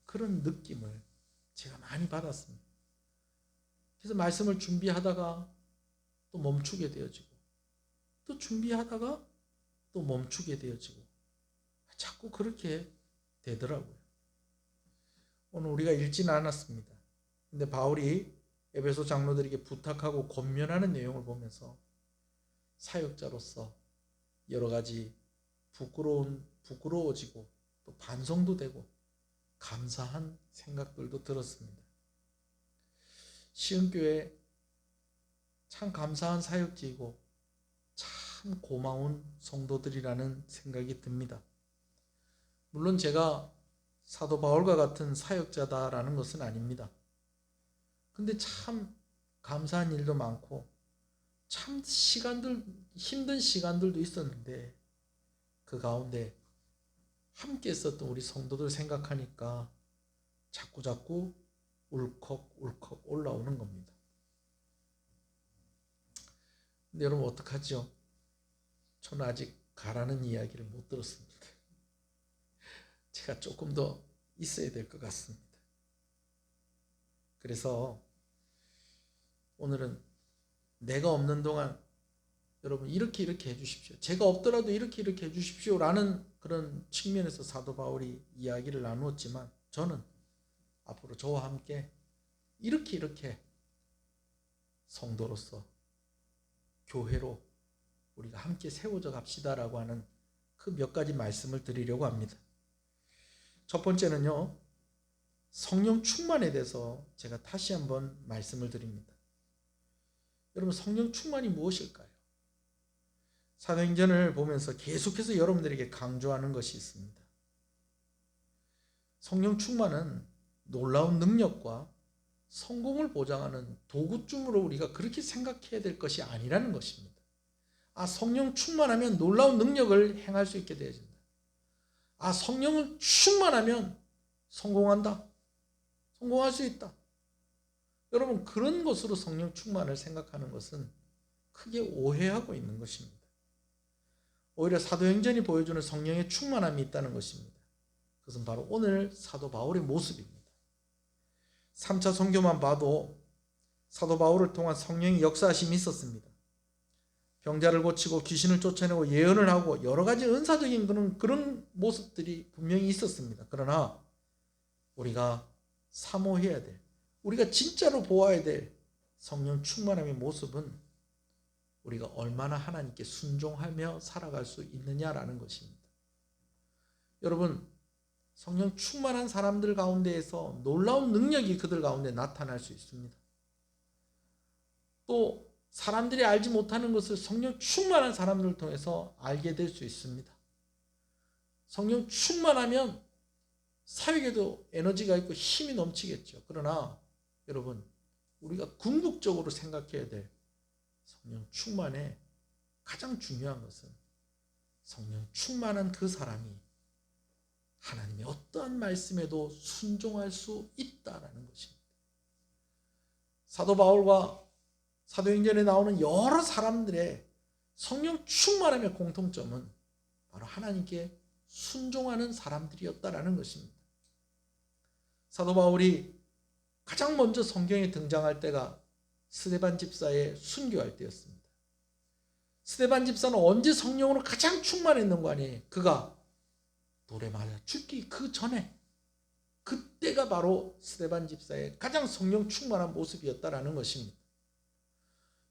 그런 느낌을 제가 많이 받았습니다. 그래서 말씀을 준비하다가 또 멈추게 되어지고 또 준비하다가 또 멈추게 되어지고 자꾸 그렇게 되더라고요. 오늘 우리가 읽지는 않았습니다. 근데 바울이 에베소 장로들에게 부탁하고 권면하는 내용을 보면서 사역자로서 여러 가지 부끄러워지고 또 반성도 되고 감사한 생각들도 들었습니다. 시흥교회 참 감사한 사역지이고 참 고마운 성도들이라는 생각이 듭니다. 물론 제가 사도 바울과 같은 사역자다라는 것은 아닙니다. 근데 참 감사한 일도 많고 참 힘든 시간들도 있었는데 그 가운데 함께 있었던 우리 성도들 생각하니까 자꾸 울컥울컥 올라오는 겁니다. 근데 여러분 어떡하죠? 저는 아직 가라는 이야기를 못 들었습니다. 제가 조금 더 있어야 될 것 같습니다. 그래서 오늘은 내가 없는 동안 여러분 이렇게 해주십시오. 제가 없더라도 이렇게 해주십시오 라는 그런 측면에서 사도 바울이 이야기를 나누었지만 저는 앞으로 저와 함께 이렇게 성도로서 교회로 우리가 함께 세워져 갑시다라고 하는 그 몇 가지 말씀을 드리려고 합니다. 첫 번째는요, 성령 충만에 대해서 제가 다시 한번 말씀을 드립니다. 여러분 성령 충만이 무엇일까요? 사도행전을 보면서 계속해서 여러분들에게 강조하는 것이 있습니다. 성령 충만은 놀라운 능력과 성공을 보장하는 도구쯤으로 우리가 그렇게 생각해야 될 것이 아니라는 것입니다. 성령 충만하면 놀라운 능력을 행할 수 있게 되어진다. 성령을 충만하면 성공한다. 성공할 수 있다. 여러분 그런 것으로 성령 충만을 생각하는 것은 크게 오해하고 있는 것입니다. 오히려 사도행전이 보여주는 성령의 충만함이 있다는 것입니다. 그것은 바로 오늘 사도 바울의 모습입니다. 3차 선교만 봐도 사도 바울을 통한 성령의 역사하심이 있었습니다. 병자를 고치고 귀신을 쫓아내고 예언을 하고 여러 가지 은사적인 그런 모습들이 분명히 있었습니다. 그러나 우리가 사모해야 될, 우리가 진짜로 보아야 될 성령 충만함의 모습은 우리가 얼마나 하나님께 순종하며 살아갈 수 있느냐라는 것입니다. 여러분 성령 충만한 사람들 가운데에서 놀라운 능력이 그들 가운데 나타날 수 있습니다. 또 사람들이 알지 못하는 것을 성령 충만한 사람들을 통해서 알게 될 수 있습니다. 성령 충만하면 사역에도 에너지가 있고 힘이 넘치겠죠. 그러나 여러분 우리가 궁극적으로 생각해야 될 성령 충만의 가장 중요한 것은 성령 충만한 그 사람이 하나님의 어떠한 말씀에도 순종할 수 있다라는 것입니다. 사도 바울과 사도행전에 나오는 여러 사람들의 성령 충만함의 공통점은 바로 하나님께 순종하는 사람들이었다라는 것입니다. 사도 바울이 가장 먼저 성경에 등장할 때가 스데반 집사의 순교할 때였습니다. 스데반 집사는 언제 성령으로 가장 충만했는가 하니 그가 돌에 맞아 죽기 그 전에, 그때가 바로 스데반 집사의 가장 성령 충만한 모습이었다라는 것입니다.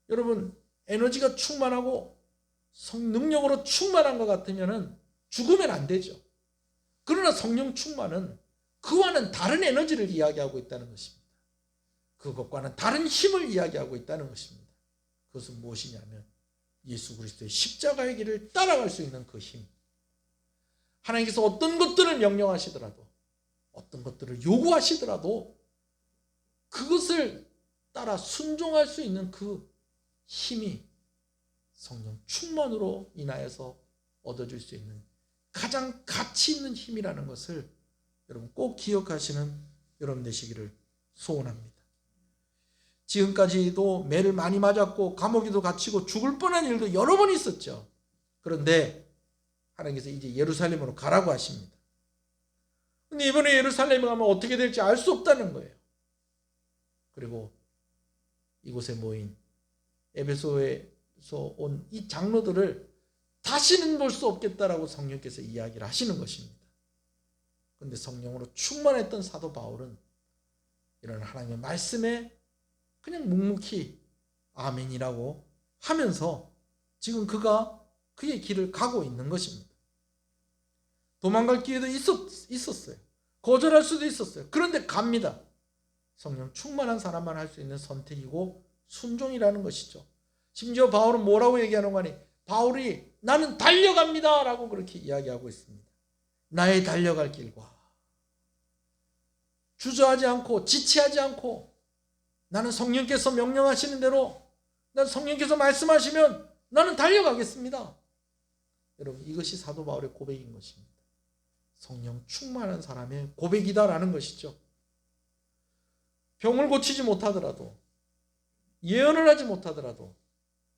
여러분, 에너지가 충만하고 능력으로 충만한 것 같으면 죽으면 안 되죠. 그러나 성령 충만은 그와는 다른 에너지를 이야기하고 있다는 것입니다. 그것과는 다른 힘을 이야기하고 있다는 것입니다. 그것은 무엇이냐면 예수 그리스도의 십자가의 길을 따라갈 수 있는 그 힘. 하나님께서 어떤 것들을 명령하시더라도, 어떤 것들을 요구하시더라도 그것을 따라 순종할 수 있는 그 힘이 성령 충만으로 인하여서 얻어질 수 있는 가장 가치 있는 힘이라는 것을 여러분 꼭 기억하시는 여러분 되시기를 소원합니다. 지금까지도 매를 많이 맞았고 감옥에도 갇히고 죽을 뻔한 일도 여러 번 있었죠. 그런데 하나님께서 이제 예루살렘으로 가라고 하십니다. 근데 이번에 예루살렘에 가면 어떻게 될지 알 수 없다는 거예요. 그리고 이곳에 모인 에베소에서 온 이 장로들을 다시는 볼 수 없겠다라고 성령께서 이야기를 하시는 것입니다. 그런데 성령으로 충만했던 사도 바울은 이런 하나님의 말씀에 그냥 묵묵히 아멘이라고 하면서 지금 그가 그의 길을 가고 있는 것입니다. 도망갈 기회도 있었어요. 거절할 수도 있었어요. 그런데 갑니다. 성령 충만한 사람만 할 수 있는 선택이고 순종이라는 것이죠. 심지어 바울은 뭐라고 얘기하는 거니? 바울이 나는 달려갑니다 라고 그렇게 이야기하고 있습니다. 나의 달려갈 길과 주저하지 않고 지체하지 않고 나는 성령께서 명령하시는 대로, 난 성령께서 말씀하시면 나는 달려가겠습니다. 여러분, 이것이 사도 바울의 고백인 것입니다. 성령 충만한 사람의 고백이다라는 것이죠. 병을 고치지 못하더라도, 예언을 하지 못하더라도,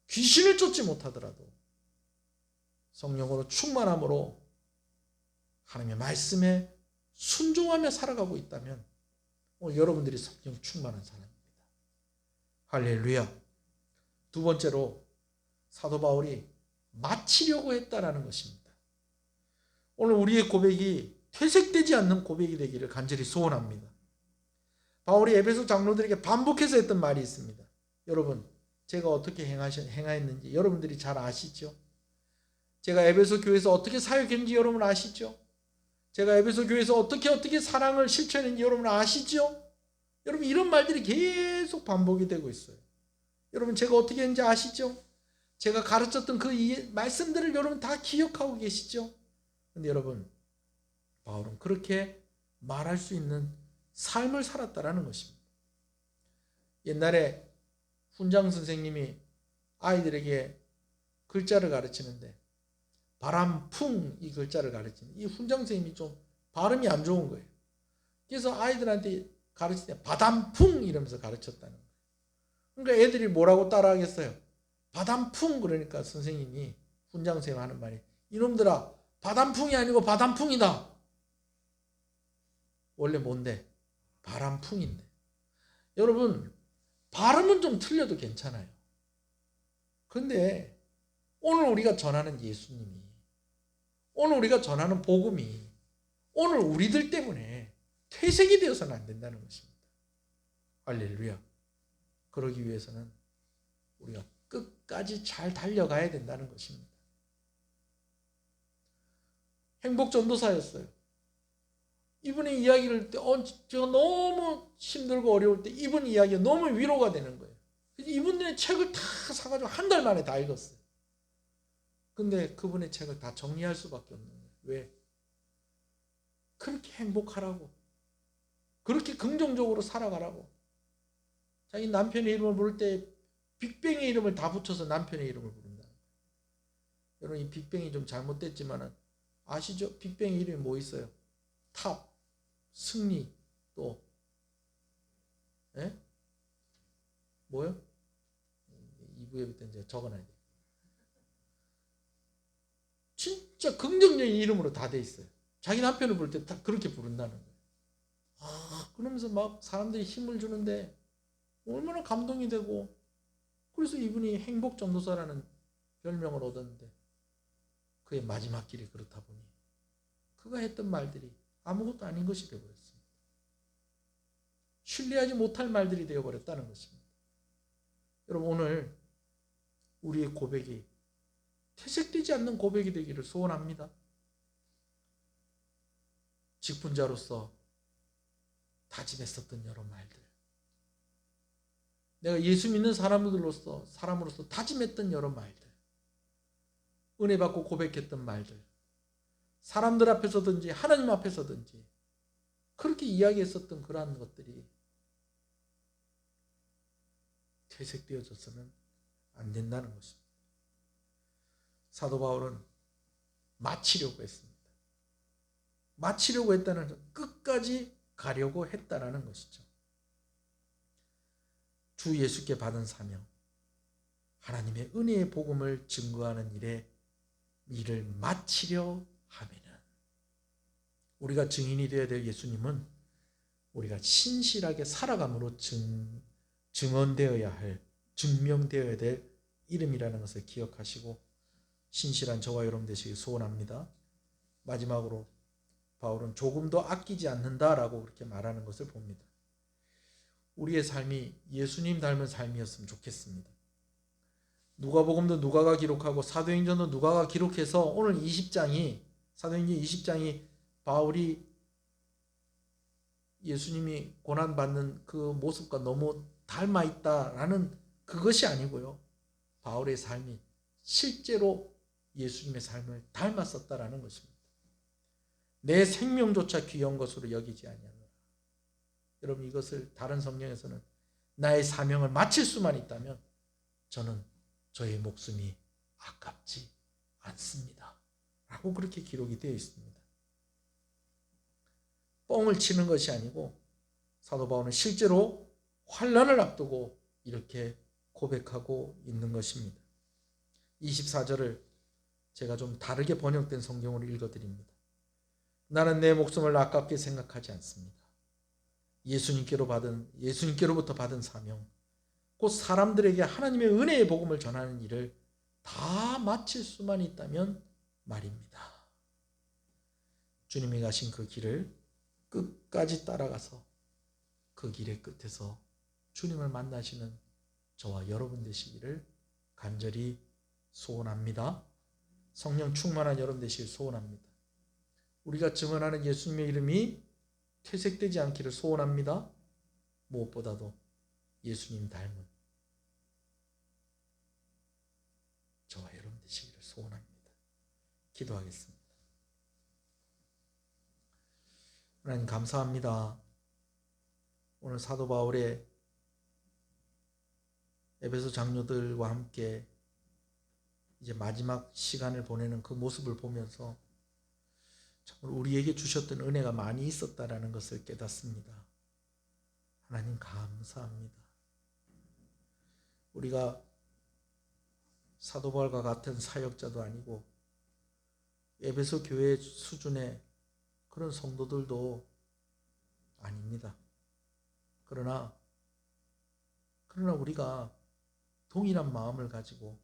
귀신을 쫓지 못하더라도 성령으로 충만함으로 하나님의 말씀에 순종하며 살아가고 있다면 여러분들이 성령 충만한 사람입니다. 할렐루야. 두 번째로 사도 바울이 마치려고 했다라는 것입니다. 오늘 우리의 고백이 퇴색되지 않는 고백이 되기를 간절히 소원합니다. 바울이 에베소 장로들에게 반복해서 했던 말이 있습니다. 여러분, 제가 어떻게 행하였는지 여러분들이 잘 아시죠? 제가 에베소 교회에서 어떻게 사역했는지 여러분 아시죠? 제가 에베소 교회에서 어떻게 사랑을 실천했는지 여러분 아시죠? 여러분, 이런 말들이 계속 반복이 되고 있어요. 여러분, 제가 어떻게 했는지 아시죠? 제가 가르쳤던 그 말씀들을 여러분 다 기억하고 계시죠? 근데 여러분, 바울은 그렇게 말할 수 있는 삶을 살았다라는 것입니다. 옛날에 훈장 선생님이 아이들에게 글자를 가르치는데 바람풍 이 글자를 가르치는 이 훈장 선생님이 좀 발음이 안 좋은 거예요. 그래서 아이들한테 가르칠 때 바담풍 이러면서 가르쳤다는 거예요. 그러니까 애들이 뭐라고 따라하겠어요? 바담풍. 그러니까 선생님이 훈장 선생님 하는 말이, 이놈들아 바담풍이 아니고 바담풍이다. 원래 뭔데? 바람풍인데. 여러분, 발음은 좀 틀려도 괜찮아요. 그런데 오늘 우리가 전하는 예수님이, 오늘 우리가 전하는 복음이 오늘 우리들 때문에 퇴색이 되어서는 안 된다는 것입니다. 할렐루야. 그러기 위해서는 우리가 끝까지 잘 달려가야 된다는 것입니다. 행복전도사였어요. 이분의 이야기를 제가 너무 힘들고 어려울 때 이분 이야기가 너무 위로가 되는 거예요. 이분의 책을 다 사가지고 한 달 만에 다 읽었어요. 근데 그분의 책을 다 정리할 수밖에 없는 거예요. 왜? 그렇게 행복하라고, 그렇게 긍정적으로 살아가라고. 자기 남편의 이름을 부를 때 빅뱅의 이름을 다 붙여서 남편의 이름을 부른다. 여러분, 이 빅뱅이 좀 잘못됐지만 아시죠? 빅뱅의 이름이 뭐 있어요? 탑, 승리, 또 뭐요? 2부에부터 이제 적어놔야 돼. 진짜 긍정적인 이름으로 다 돼 있어요. 자기 남편을 부를 때 다 그렇게 부른다는 거예요. 그러면서 막 사람들이 힘을 주는데 얼마나 감동이 되고 그래서 이분이 행복 전도사라는 별명을 얻었는데 그의 마지막 길이 그렇다 보니 그가 했던 말들이 아무것도 아닌 것이 되어버렸습니다. 신뢰하지 못할 말들이 되어버렸다는 것입니다. 여러분, 오늘 우리의 고백이 퇴색되지 않는 고백이 되기를 소원합니다. 직분자로서 다짐했었던 여러 말들, 내가 예수 믿는 사람으로서 다짐했던 여러 말들, 은혜 받고 고백했던 말들, 사람들 앞에서든지 하나님 앞에서든지 그렇게 이야기했었던 그러한 것들이 퇴색되어져서는 안 된다는 것입니다. 사도 바울은 마치려고 했습니다. 마치려고 했다는 것, 끝까지 가려고 했다라는 것이죠. 주 예수께 받은 사명, 하나님의 은혜의 복음을 증거하는 일을 마치려 하면은, 우리가 증인이 되어야 될 예수님은 우리가 신실하게 살아감으로 증언되어야 할, 증명되어야 될 이름이라는 것을 기억하시고 신실한 저와 여러분 되시길 소원합니다. 마지막으로 바울은 조금도 아끼지 않는다라고 그렇게 말하는 것을 봅니다. 우리의 삶이 예수님 닮은 삶이었으면 좋겠습니다. 누가복음도 누가가 기록하고 사도행전도 누가가 기록해서 오늘 20장이, 사도행전 20장이 바울이 예수님이 고난받는 그 모습과 너무 닮아 있다라는 그것이 아니고요, 바울의 삶이 실제로 예수님의 삶을 닮았었다라는 것입니다. 내 생명조차 귀한 것으로 여기지 아니하노라. 여러분, 이것을 다른 성경에서는 나의 사명을 마칠 수만 있다면 저는 저의 목숨이 아깝지 않습니다 라고 그렇게 기록이 되어 있습니다. 뻥을 치는 것이 아니고 사도 바울은 실제로 환난을 앞두고 이렇게 고백하고 있는 것입니다. 24절을 제가 좀 다르게 번역된 성경으로 읽어드립니다. 나는 내 목숨을 아깝게 생각하지 않습니다. 예수님께로부터 받은 사명, 곧 사람들에게 하나님의 은혜의 복음을 전하는 일을 다 마칠 수만 있다면 말입니다. 주님이 가신 그 길을 끝까지 따라가서 그 길의 끝에서 주님을 만나시는 저와 여러분 되시기를 간절히 소원합니다. 성령 충만한 여러분 되시길 소원합니다. 우리가 증언하는 예수님의 이름이 퇴색되지 않기를 소원합니다. 무엇보다도 예수님 닮은 저와 여러분 되시기를 소원합니다. 기도하겠습니다. 하나님, 감사합니다. 오늘 사도 바울의 에베소 장로들과 함께 이제 마지막 시간을 보내는 그 모습을 보면서 정말 우리에게 주셨던 은혜가 많이 있었다라는 것을 깨닫습니다. 하나님, 감사합니다. 우리가 사도 바울과 같은 사역자도 아니고 에베소 교회 수준의 그런 성도들도 아닙니다. 그러나 우리가 동일한 마음을 가지고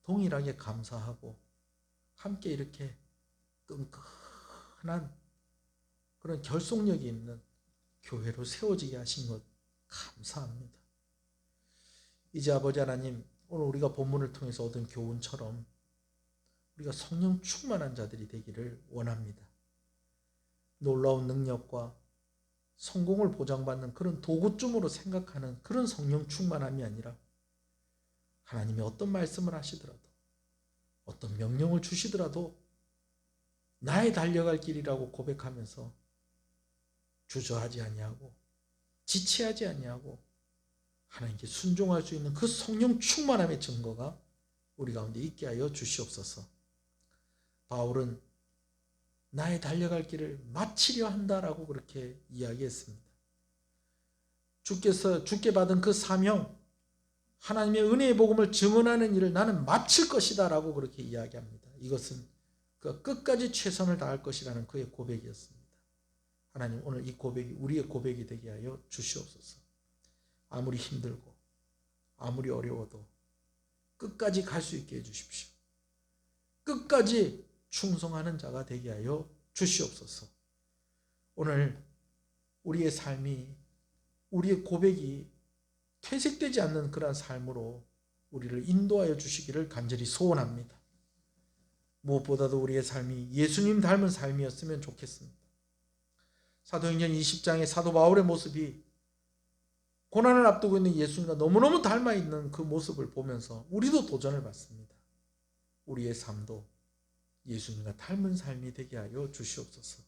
동일하게 감사하고 함께 이렇게 끈끈한 그런 결속력이 있는 교회로 세워지게 하신 것 감사합니다. 이제 아버지 하나님, 오늘 우리가 본문을 통해서 얻은 교훈처럼 우리가 성령 충만한 자들이 되기를 원합니다. 놀라운 능력과 성공을 보장받는 그런 도구쯤으로 생각하는 그런 성령 충만함이 아니라 하나님이 어떤 말씀을 하시더라도 어떤 명령을 주시더라도 나의 달려갈 길이라고 고백하면서 주저하지 아니하고 지체하지 아니하고 하나님께 순종할 수 있는 그 성령 충만함의 증거가 우리 가운데 있게 하여 주시옵소서. 바울은 나의 달려갈 길을 마치려 한다라고 그렇게 이야기했습니다. 주께 받은 그 사명, 하나님의 은혜의 복음을 증언하는 일을 나는 마칠 것이다 라고 그렇게 이야기합니다. 이것은 그가 끝까지 최선을 다할 것이라는 그의 고백이었습니다. 하나님, 오늘 이 고백이 우리의 고백이 되게 하여 주시옵소서. 아무리 힘들고 아무리 어려워도 끝까지 갈 수 있게 해주십시오. 끝까지 충성하는 자가 되게 하여 주시옵소서. 오늘 우리의 삶이, 우리의 고백이 퇴색되지 않는 그러한 삶으로 우리를 인도하여 주시기를 간절히 소원합니다. 무엇보다도 우리의 삶이 예수님 닮은 삶이었으면 좋겠습니다. 사도행전 20장의 사도 바울의 모습이 고난을 앞두고 있는 예수님과 너무너무 닮아 있는 그 모습을 보면서 우리도 도전을 받습니다. 우리의 삶도 예수님과 닮은 삶이 되게 하여 주시옵소서.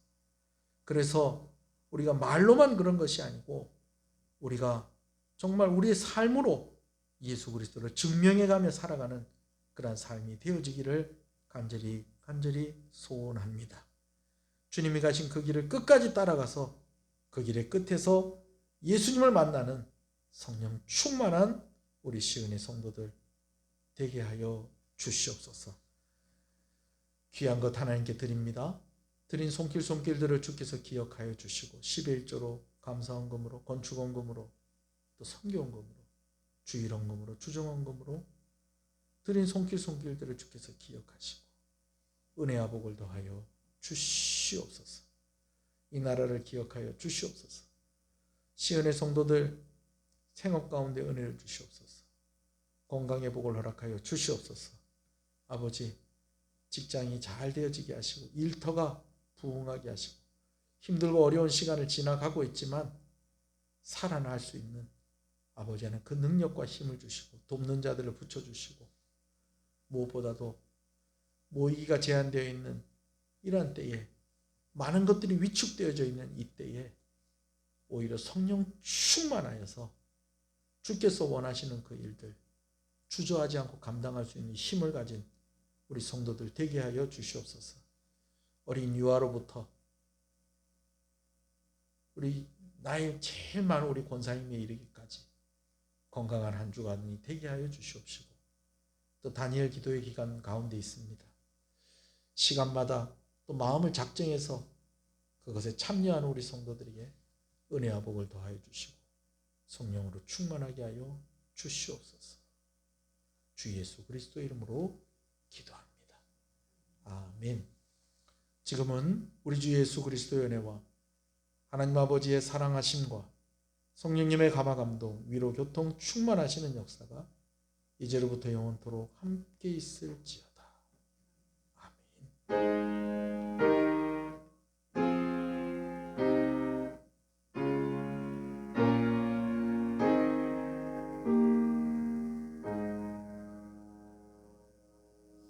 그래서 우리가 말로만 그런 것이 아니고 우리가 정말 우리의 삶으로 예수 그리스도를 증명해가며 살아가는 그러한 삶이 되어지기를 간절히 소원합니다. 주님이 가신 그 길을 끝까지 따라가서 그 길의 끝에서 예수님을 만나는 성령 충만한 우리 시은의 성도들 되게 하여 주시옵소서. 귀한 것 하나님께 드립니다. 드린 손길들을 주께서 기억하여 주시고 11조로 감사헌금으로 건축헌금으로 또 선교헌금으로 주일헌금으로 주정헌금으로 드린 손길들을 주께서 기억하시고 은혜와 복을 더하여 주시옵소서. 이 나라를 기억하여 주시옵소서. 시은의 성도들 생업 가운데 은혜를 주시옵소서. 건강의 복을 허락하여 주시옵소서. 아버지, 직장이 잘 되어지게 하시고 일터가 부흥하게 하시고 힘들고 어려운 시간을 지나가고 있지만 살아날 수 있는 아버지는 그 능력과 힘을 주시고 돕는 자들을 붙여주시고 무엇보다도 모이기가 제한되어 있는 이러한 때에 많은 것들이 위축되어져 있는 이 때에 오히려 성령 충만하여서 주께서 원하시는 그 일들 주저하지 않고 감당할 수 있는 힘을 가진 우리 성도들 되게 하여 주시옵소서. 어린 유아로부터 우리 나이 제일 많은 우리 권사님에 이르기까지 건강한 한 주간이 되게 하여 주시옵시고 또 다니엘 기도의 기간 가운데 있습니다. 시간마다 또 마음을 작정해서 그것에 참여하는 우리 성도들에게 은혜와 복을 더하여 주시고 성령으로 충만하게 하여 주시옵소서. 주 예수 그리스도의 이름으로 기도합니다. 아멘. 지금은 우리 주 예수 그리스도의 은혜와 하나님 아버지의 사랑하심과 성령님의 감화감동, 위로, 교통 충만하시는 역사가 이제로부터 영원토록 함께 있을지어다. 아멘.